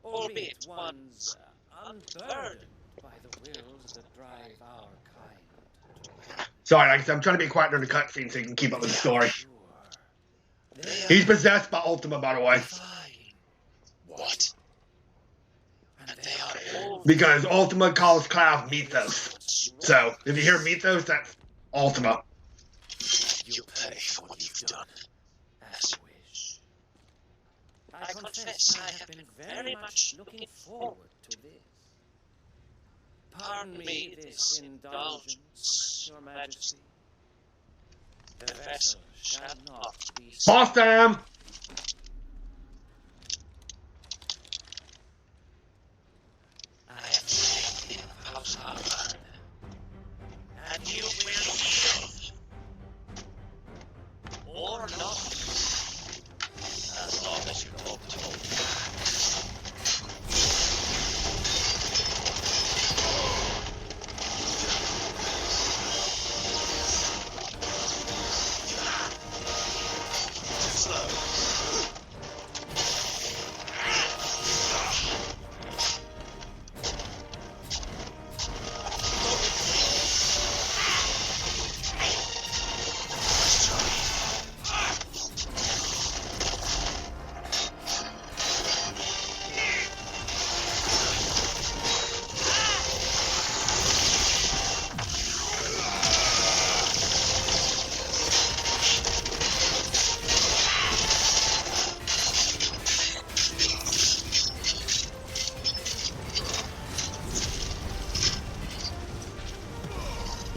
Albeit ones unburdened by the wills that drive our kind. sorry, like I said, I'm trying to be quiet during the cutscene so you can keep up with the story. He's possessed by Ultima, by the way. What? And they are all... Because Ultima calls Cloud Mythos. So, if you hear Mythos, that's Ultima. You pay for what you've done. As you wish. I confess I have been very much looking forward to this. Pardon me this indulgence, Your Majesty. The vessel shall not be... Boss time! I have saved him House Harvard. And you will yield. Or not. As long as you don't hold back.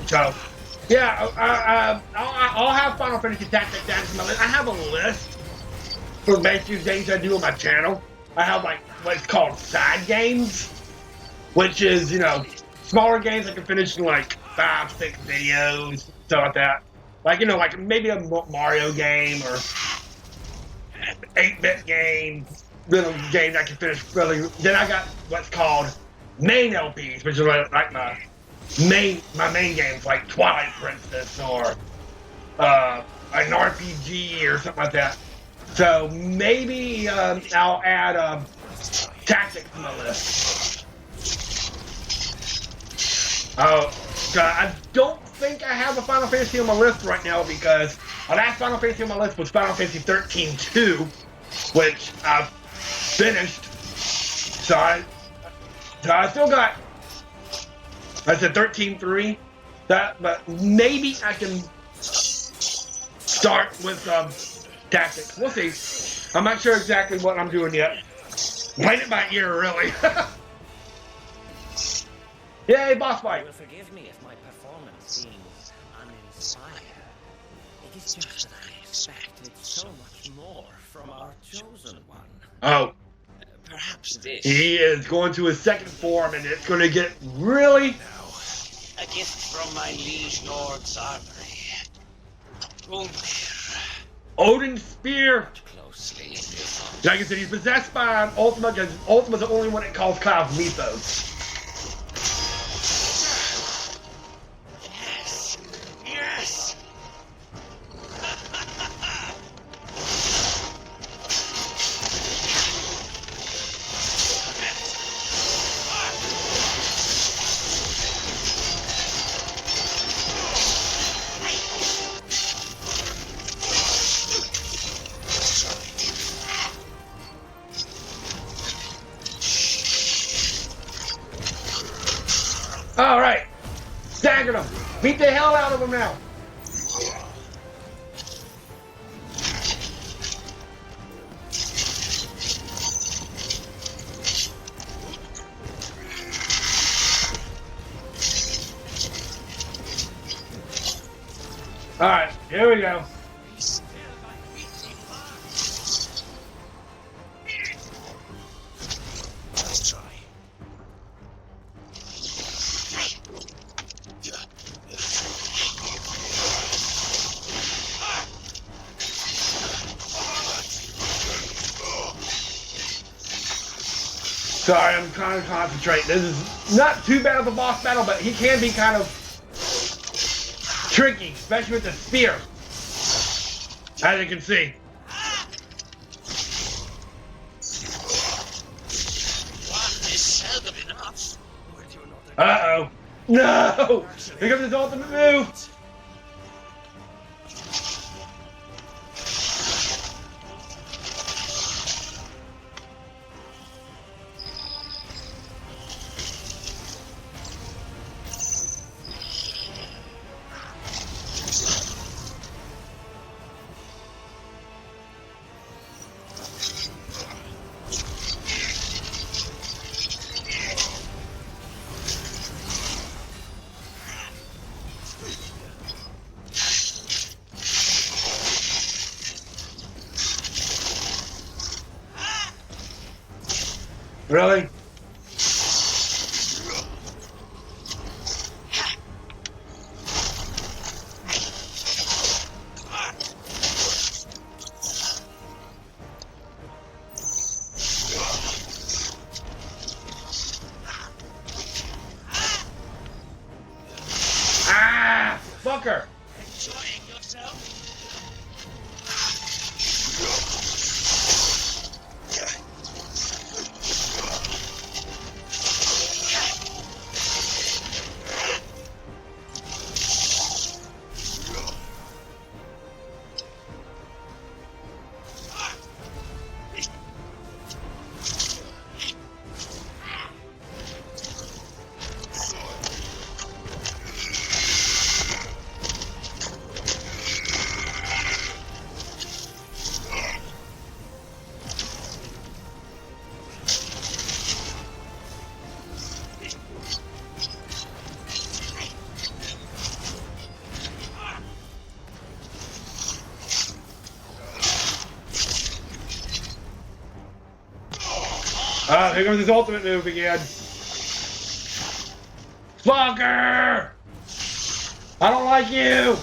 So, yeah, I'll have Final Fantasy Tactics down to my list. I have a list for basic things I do on my channel. I have, like, what's called side games, which is, you know, smaller games I can finish in, like, 5-6 videos, stuff like that. Like, you know, like, maybe a Mario game or 8-bit game, little games I can finish really. Then I got what's called main LPs, which is like my main games, like Twilight Princess or an RPG or something like that. So maybe I'll add tactics to my list. I don't think I have a Final Fantasy on my list right now because the last Final Fantasy on my list was Final Fantasy 13-2, which I've finished. So I still got, I said 13-3, but maybe I can start with tactics. We'll see. I'm not sure exactly what I'm doing yet. Playing it by ear, really. Yay, boss fight! You will forgive me if my performance seems uninspired. It is just that I expected so much more from our chosen one. Oh. Perhaps this. He is going to his second form, and it's going to get really... Now, a gift from my liege lord's armory. Gungnir. Odin's spear. Watch closely. Like I said, he's possessed by an Ultima, because Ultima's the only one that calls Cloud Mythos. Yes. Yes. All right. Staggered him. Beat the hell out of him now. All right, here we go. Let's try. Sorry, I'm trying to concentrate. This is not too bad of a boss battle, but he can be kind of tricky, especially with the spear. As you can see. Uh-oh. No! Here comes his ultimate move! Really? Ah! Fucker! Enjoying yourself? Ah, here comes his ultimate move again. Fucker! I don't like you!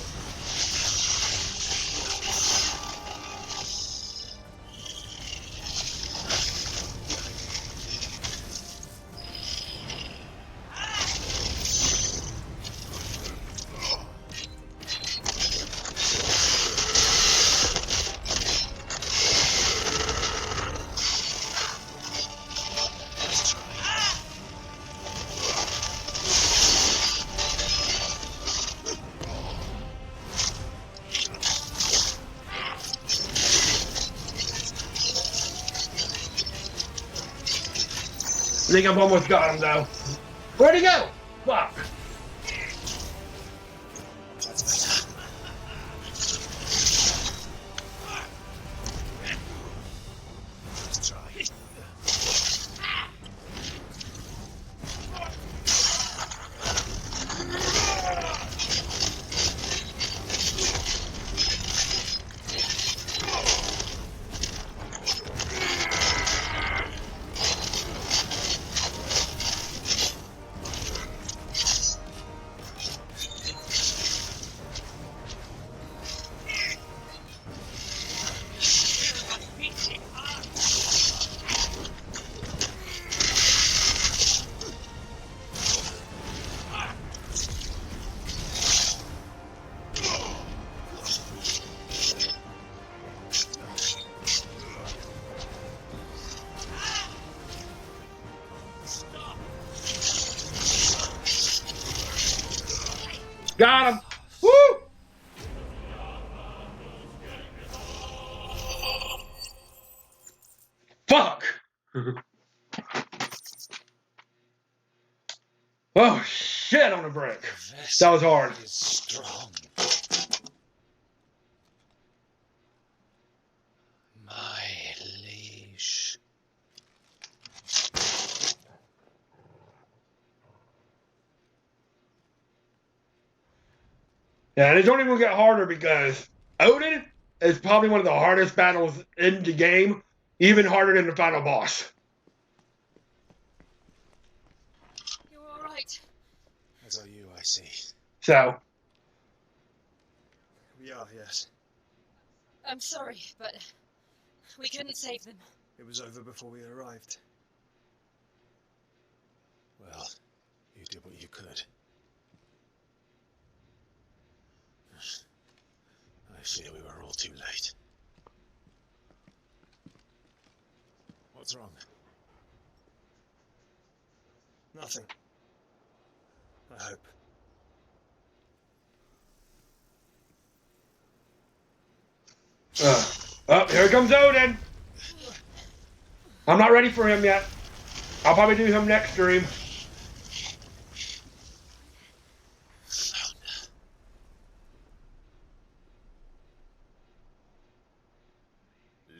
I think I've almost got him though. Where'd he go? Fuck. Got him. Woo! Fuck. Oh shit on the brick. That was hard. Is strong. My liege. Yeah, and it's only going to get harder because Odin is probably one of the hardest battles in the game, even harder than the final boss. You're all right. As are you, I see. So, We are, yes. I'm sorry, but we couldn't save them. It was over before we arrived. Well, you did what you could. I fear we were all too late. What's wrong? Nothing. I hope. oh, here comes Odin. I'm not ready for him yet. I'll probably do him next stream.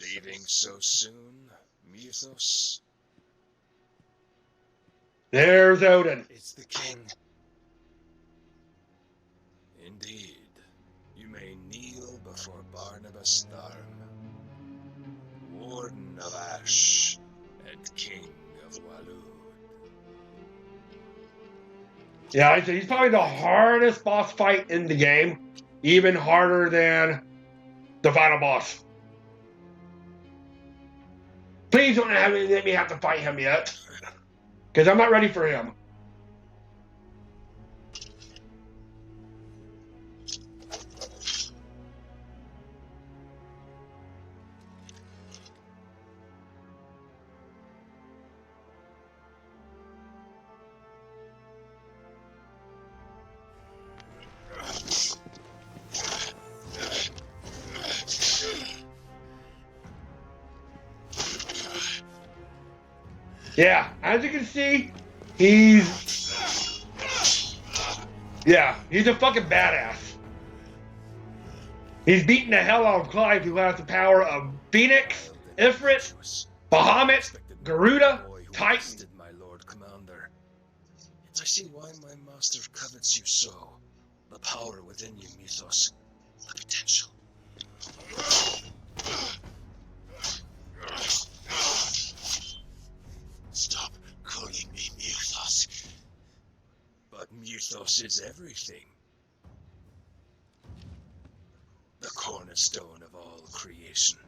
Leaving so soon, Mythos? There's Odin. It's the king. Indeed. You may kneel before Barnabas Tharm, Warden of Ash and King of Walud. Yeah, I'd say he's probably the hardest boss fight in the game. Even harder than the final boss. Please don't let me have to fight him yet. Because I'm not ready for him. Yeah, as you can see, he's a fucking badass. He's beating the hell out of Clive, who has the power of Phoenix, Ifrit, Bahamut, Garuda, Titan. My Lord Commander. I see why my master covets you so. The power within you, Mythos. The potential. Stop calling me Mythos. But Mythos is everything. The cornerstone of all creation.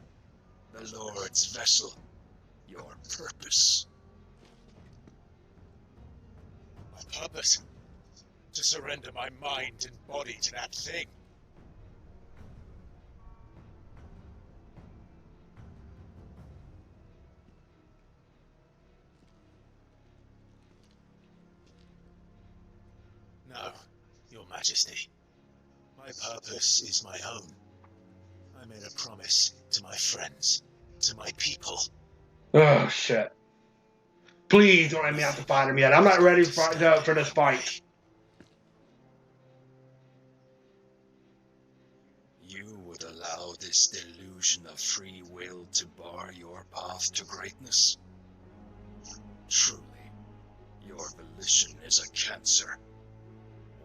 The Lord's vessel. Your purpose. My purpose? To surrender my mind and body to that thing. No, Your Majesty. My purpose is my own. I made a promise to my friends, to my people. Oh, shit. Please don't let me have to fight him yet. I'm not ready for this fight. You would allow this delusion of free will to bar your path to greatness? Truly, your volition is a cancer.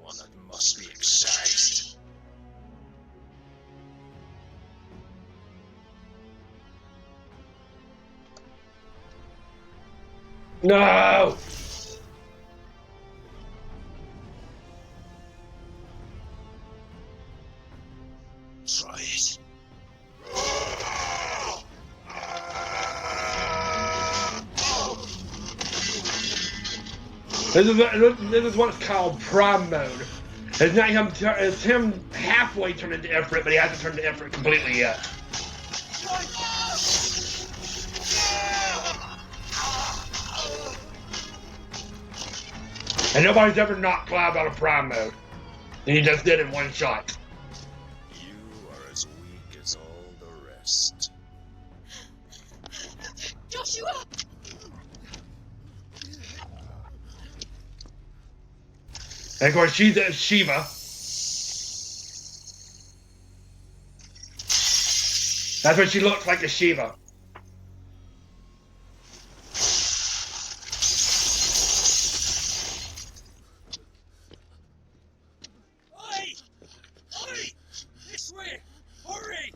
One that must be excised. No! Try it. This is what's called Prime mode. It's not him. It's him halfway turned into Ifrit, but he hasn't turned into Ifrit completely yet. And nobody's ever knocked Cloud out of Prime mode. And you just did it in one shot. You are as weak as all the rest. Joshua! And of course, she's a Shiva. That's what she looks like, a Shiva. Oi! Oi! This way! Hurry!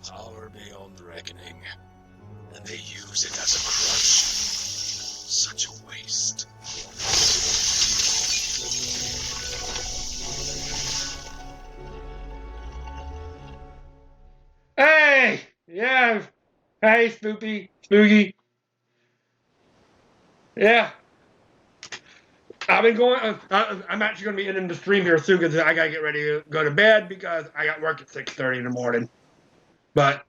Power beyond reckoning. And they use it as a crutch. Such a waste. Hey! Yeah. Hey, Spooky. Yeah. I've been going. I'm actually going to be ending the stream here soon because I got to get ready to go to bed because I got work at 6:30 in the morning. But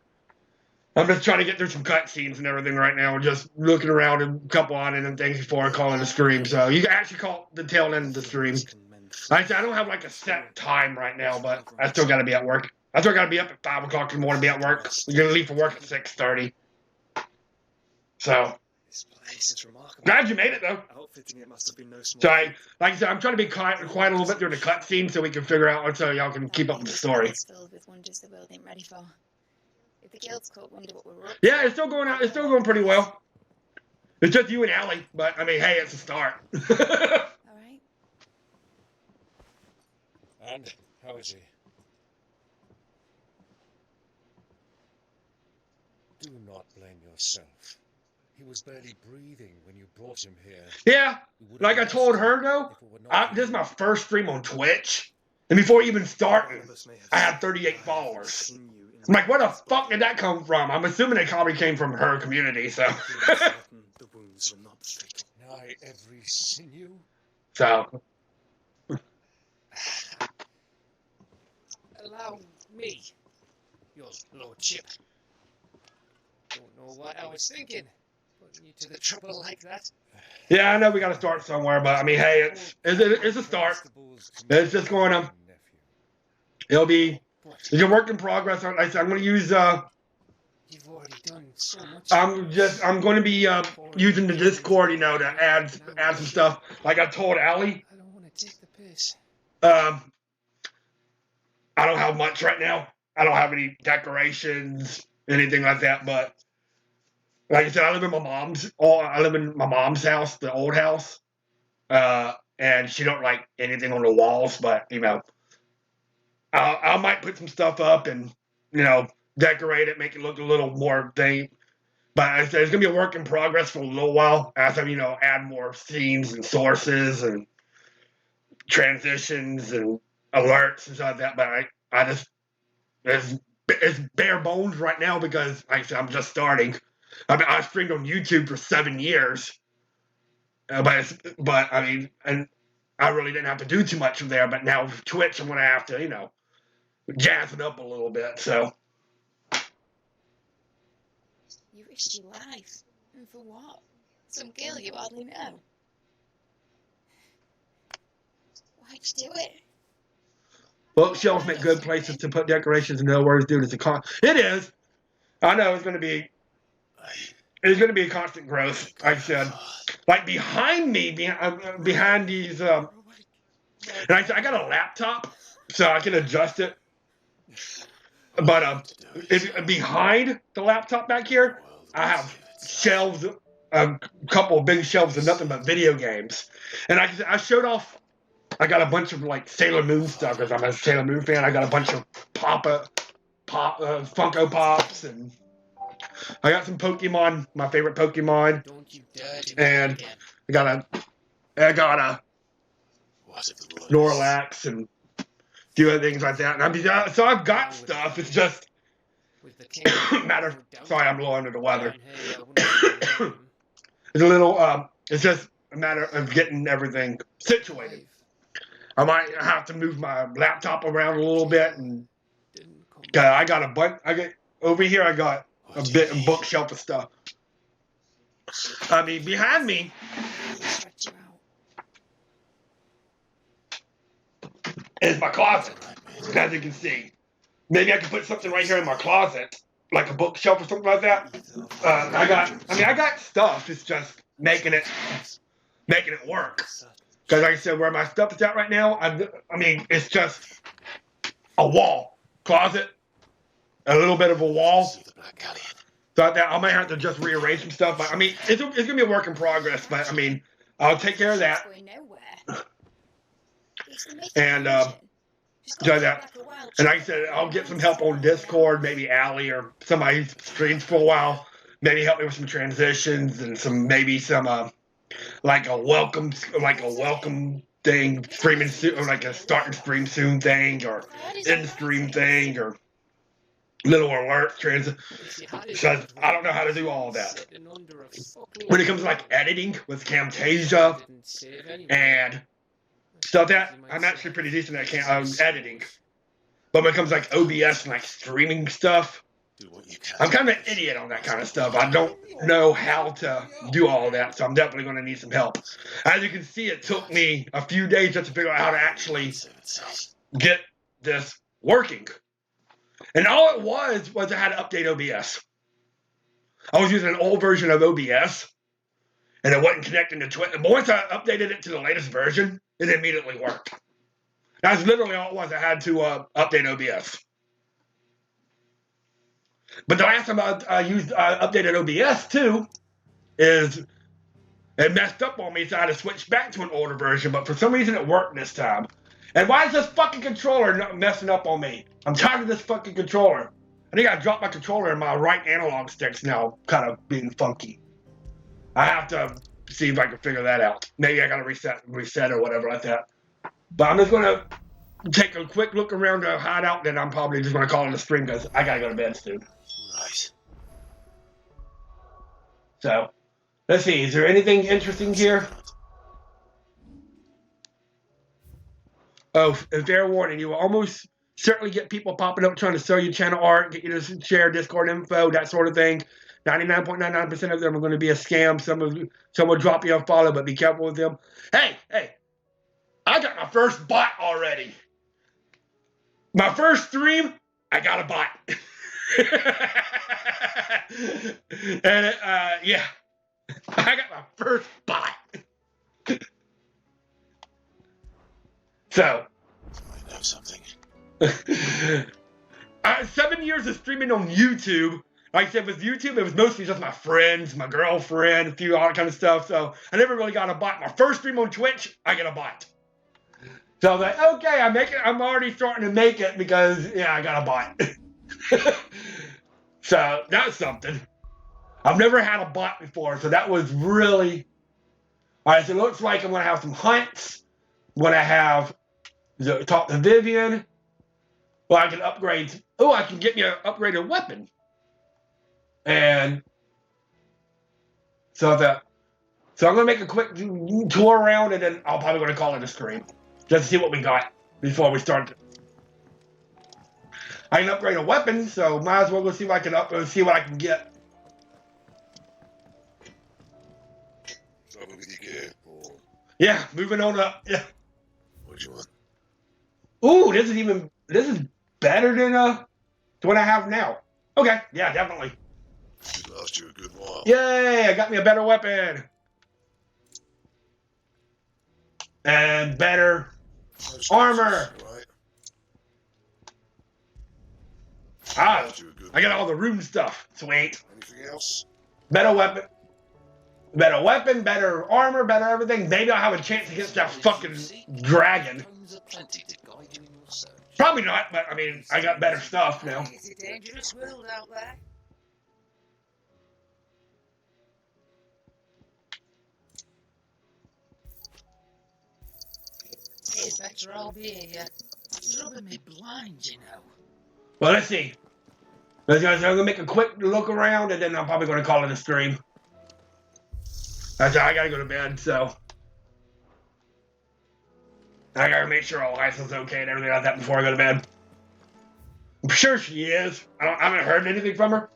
I'm just trying to get through some cutscenes and everything right now. Just looking around and a couple on it and things before I call it a stream. So you can actually call the tail end of the stream. Like I said, I don't have like a set time right now, but I still got to be at work. I still got to be up at 5 o'clock in the morning to be at work. We're going to leave for work at 6:30. So. This place is remarkable. Glad you made it, though. Outfitting it must have been no small. So, like I said, I'm trying to be quiet a little bit during the cutscene so we can figure out, so y'all can keep up with the story. It's filled with wonders the world ain't ready for. If the guild's caught wind of what we're up to, Yeah, it's still going out. It's still going pretty well. It's just you and Allie, but I mean, hey, it's a start. all right. And how is he? Do not blame yourself. He was barely breathing when you brought him here. Yeah, like I told her though, this is my first stream on Twitch, and before even starting, I had 38 followers. I'm like, where the fuck did that come from? I'm assuming it probably came from her community, so. The wounds were not fatal. Nigh every sinew. So. Allow me, your lordship. Don't know what I was thinking, putting you to the trouble like that. Yeah, I know we got to start somewhere, but I mean, hey, it's a start. It's just going to. It'll be. It's a work in progress. Like I said, I'm going to use. You've already done so much. I'm going to be using the Discord, to add some stuff. Like I told Allie. I don't want to take the piss. I don't have much right now. I don't have any decorations, anything like that. But like I said, I live in my mom's house, the old house, and she don't like anything on the walls. But I might put some stuff up and decorate it, make it look a little more thing. But I said it's gonna be a work in progress for a little while as I add more scenes and sources and transitions and alerts and stuff like that. But I just it's bare bones right now because like I said, I'm just starting. I mean, I streamed on YouTube for 7 years, but I mean, and I really didn't have to do too much from there. But now with Twitch, I'm gonna have to jazz it up a little bit. So. You risked your life. And for what? Some girl you hardly know. Why'd you do it? Bookshelves make good places to put decorations and no words, dude. It is. I know it's going to be a constant growth. Like I said, like behind me, behind these. And I got a laptop, so I can adjust it. But behind the laptop back here, I have shelves, a couple of big shelves of nothing but video games. And I showed off. I got a bunch of like Sailor Moon stuff because I'm a Sailor Moon fan. I got a bunch of Funko Pops, and I got some Pokemon, my favorite Pokemon. Don't you dare do and that again. I got a Snorlax and a few other things like that. And so I've got stuff. It's just matter. Sorry, I'm a little under the weather. It's a little. It's just a matter of getting everything situated. I might have to move my laptop around a little bit and I got a bunch. Over here. I got a bookshelf of stuff. I mean, behind me is my closet, as you can see. Maybe I could put something right here in my closet, like a bookshelf or something like that. I got stuff. It's just making it work. Because like I said, where my stuff is at right now, I mean, it's just a wall, closet, a little bit of a wall. So I might have to just rearrange some stuff. But I mean, it's gonna be a work in progress. But I mean, I'll take care of that. And do that. And like I said, I'll get some help on Discord, maybe Allie or somebody who streams for a while. Maybe help me with some transitions and some like a welcome thing, streaming soon, or like a starting stream soon thing, or end stream thing, or little alert because I don't know how to do all of that. When it comes to like editing with Camtasia and stuff, that I'm actually pretty decent at editing. But when it comes to like OBS and like streaming stuff, I'm kind of an idiot on that kind of stuff. I don't know how to do all of that, so I'm definitely going to need some help. As you can see, it took me a few days just to figure out how to actually get this working. And all it was I had to update OBS. I was using an old version of OBS, and it wasn't connecting to Twitch. But once I updated it to the latest version, it immediately worked. That's literally all it was. I had to update OBS. But the last time I updated OBS too, is it messed up on me, so I had to switch back to an older version. But for some reason, it worked this time. And why is this fucking controller not messing up on me? I'm tired of this fucking controller. I think I dropped my controller and my right analog stick's now kind of being funky. I have to see if I can figure that out. Maybe I gotta reset or whatever like that. But I'm just gonna take a quick look around the hideout, then I'm probably just gonna call it a stream because I gotta go to bed soon. Right. So, let's see. Is there anything interesting here? Oh, and fair warning, you will almost certainly get people popping up trying to sell you channel art, get you to share Discord info, that sort of thing. 99.99% of them are going to be a scam. Some will drop you a follow, but be careful with them. Hey, I got my first bot already. My first stream, I got a bot. And yeah, I got my first bot. So, I know something. 7 years of streaming on YouTube. Like I said, with YouTube, it was mostly just my friends, my girlfriend, a few all that kind of stuff. So I never really got a bot. My first stream on Twitch, I get a bot. So I was like, okay, I'm already starting to make it because yeah, I got a bot. So that's something. I've never had a bot before, so that was really all right. So it looks like I'm gonna have some hunts. I'm gonna have talk to Vivian. Well, I can upgrade. Oh, I can get me an upgraded weapon. And so I'm gonna make a quick tour around, and then I'm probably gonna call it a stream just to see what we got before we start. I can upgrade a weapon, so might as well go see if I can see what I can get. Yeah, moving on up. Yeah. What do you want? Ooh, this is better than what I have now. Okay, yeah, definitely. Should last you a good while. Yay! I got me a better weapon and better armor. Right. Ah, I got all the rune stuff. Sweet. Anything else? Better weapon, better armor, better everything. Maybe I'll have a chance against that fucking dragon. Probably not, but I mean, I got better stuff now. It's a dangerous world out there. It's better I'll be here. It's rubbing me blind, you know. Well, let's see. I'm gonna make a quick look around, and then I'm probably gonna call it a stream. I gotta go to bed, so I gotta make sure all license is okay and everything like that before I go to bed. I'm sure she is. I haven't heard anything from her.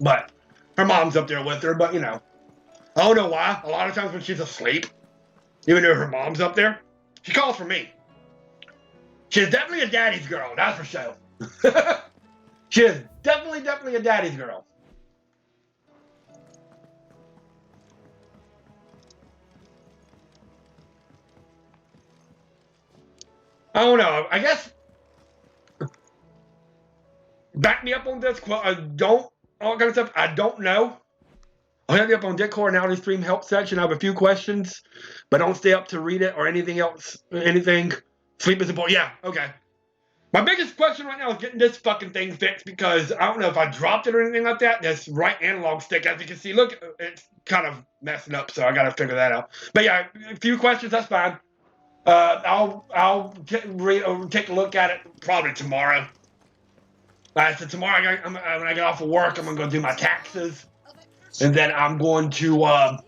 But her mom's up there with her, but you know. I don't know why. A lot of times when she's asleep, even though her mom's up there, she calls for me. She's definitely a daddy's girl, that's for sure. She is definitely a daddy's girl. I don't know. I guess back me up on this. I don't all kind of stuff. I don't know. I'll hit you up on Discord now. The stream help section. I have a few questions, but don't stay up to read it or anything else. Anything. Sleep is important. Yeah. Okay. My biggest question right now is getting this fucking thing fixed because I don't know if I dropped it or anything like that. This right analog stick, as you can see, look, it's kind of messing up, so I gotta figure that out. But yeah, a few questions. That's fine. I'll take a look at it probably tomorrow. So tomorrow, when I get off of work, I'm gonna go do my taxes, and then I'm going to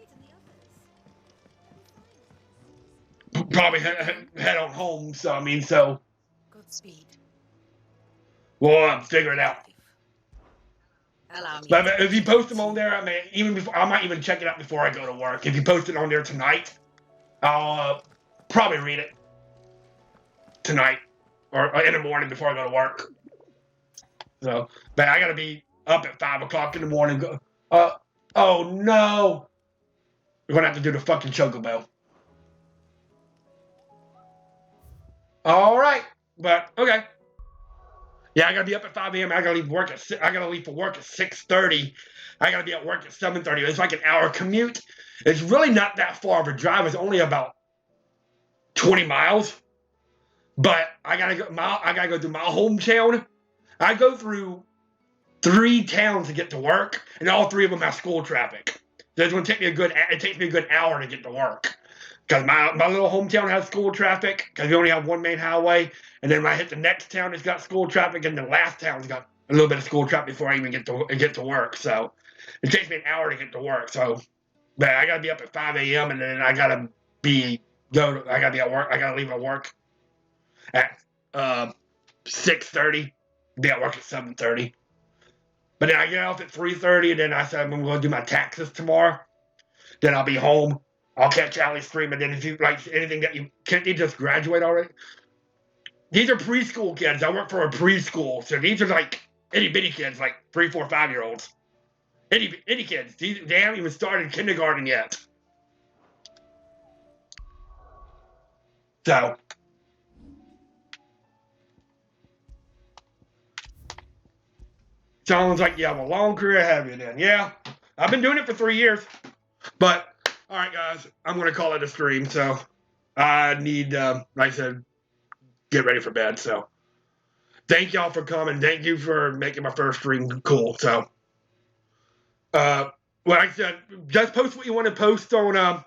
probably head on home. So I mean, so Godspeed. we'll figure it out. Allow me. But if you post them on there, I mean, even before I might even check it out before I go to work. If you post it on there tonight, I'll probably read it tonight or in the morning before I go to work. So, but I gotta be up at 5 o'clock in the morning. Oh no, we're gonna have to do the fucking chocobo. All right, but okay. Yeah, I gotta be up at 5 a.m. I gotta leave work at I gotta leave for work at 6:30. I gotta be at work at 7:30. It's like an hour commute. It's really not that far of a drive. It's only about 20 miles. But I gotta go through my hometown. I go through 3 towns to get to work, and all 3 of them have school traffic. So it's gonna take me it takes me a good hour to get to work. Because my little hometown has school traffic, because we only have one main highway, and then when I hit the next town, it's got school traffic, and the last town's got a little bit of school traffic before I even get to work. So it takes me an hour to get to work. So, but I gotta be up at 5 a.m. and then I gotta be at work. I gotta leave at work at 6:30. Be at work at 7:30. But then I get off at 3:30, and then I said I'm going to do my taxes tomorrow. Then I'll be home. I'll catch Allie's stream, and then if you like anything that can't you just graduate already? These are preschool kids. I work for a preschool, so these are like itty bitty kids, like 3, 4, 5-year-olds. Itty kids. They haven't even started kindergarten yet. So. Sounds like you have a long career ahead of you then. Yeah, I've been doing it for 3 years. But, all right, guys, I'm going to call it a stream. So I need, like I said, get ready for bed. So thank y'all for coming. Thank you for making my first stream cool. So, like I said, just post what you want to post on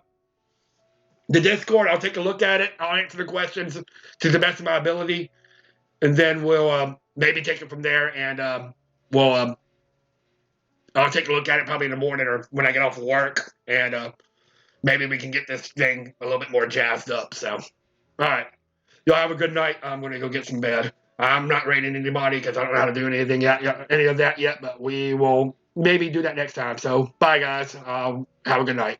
the Discord. I'll take a look at it. I'll answer the questions to the best of my ability. And then we'll maybe take it from there and I'll take a look at it probably in the morning or when I get off of work, and maybe we can get this thing a little bit more jazzed up. So, all right. Y'all have a good night. I'm going to go get some bed. I'm not rating anybody because I don't know how to do any of that yet, but we will maybe do that next time. So, bye, guys. Have a good night.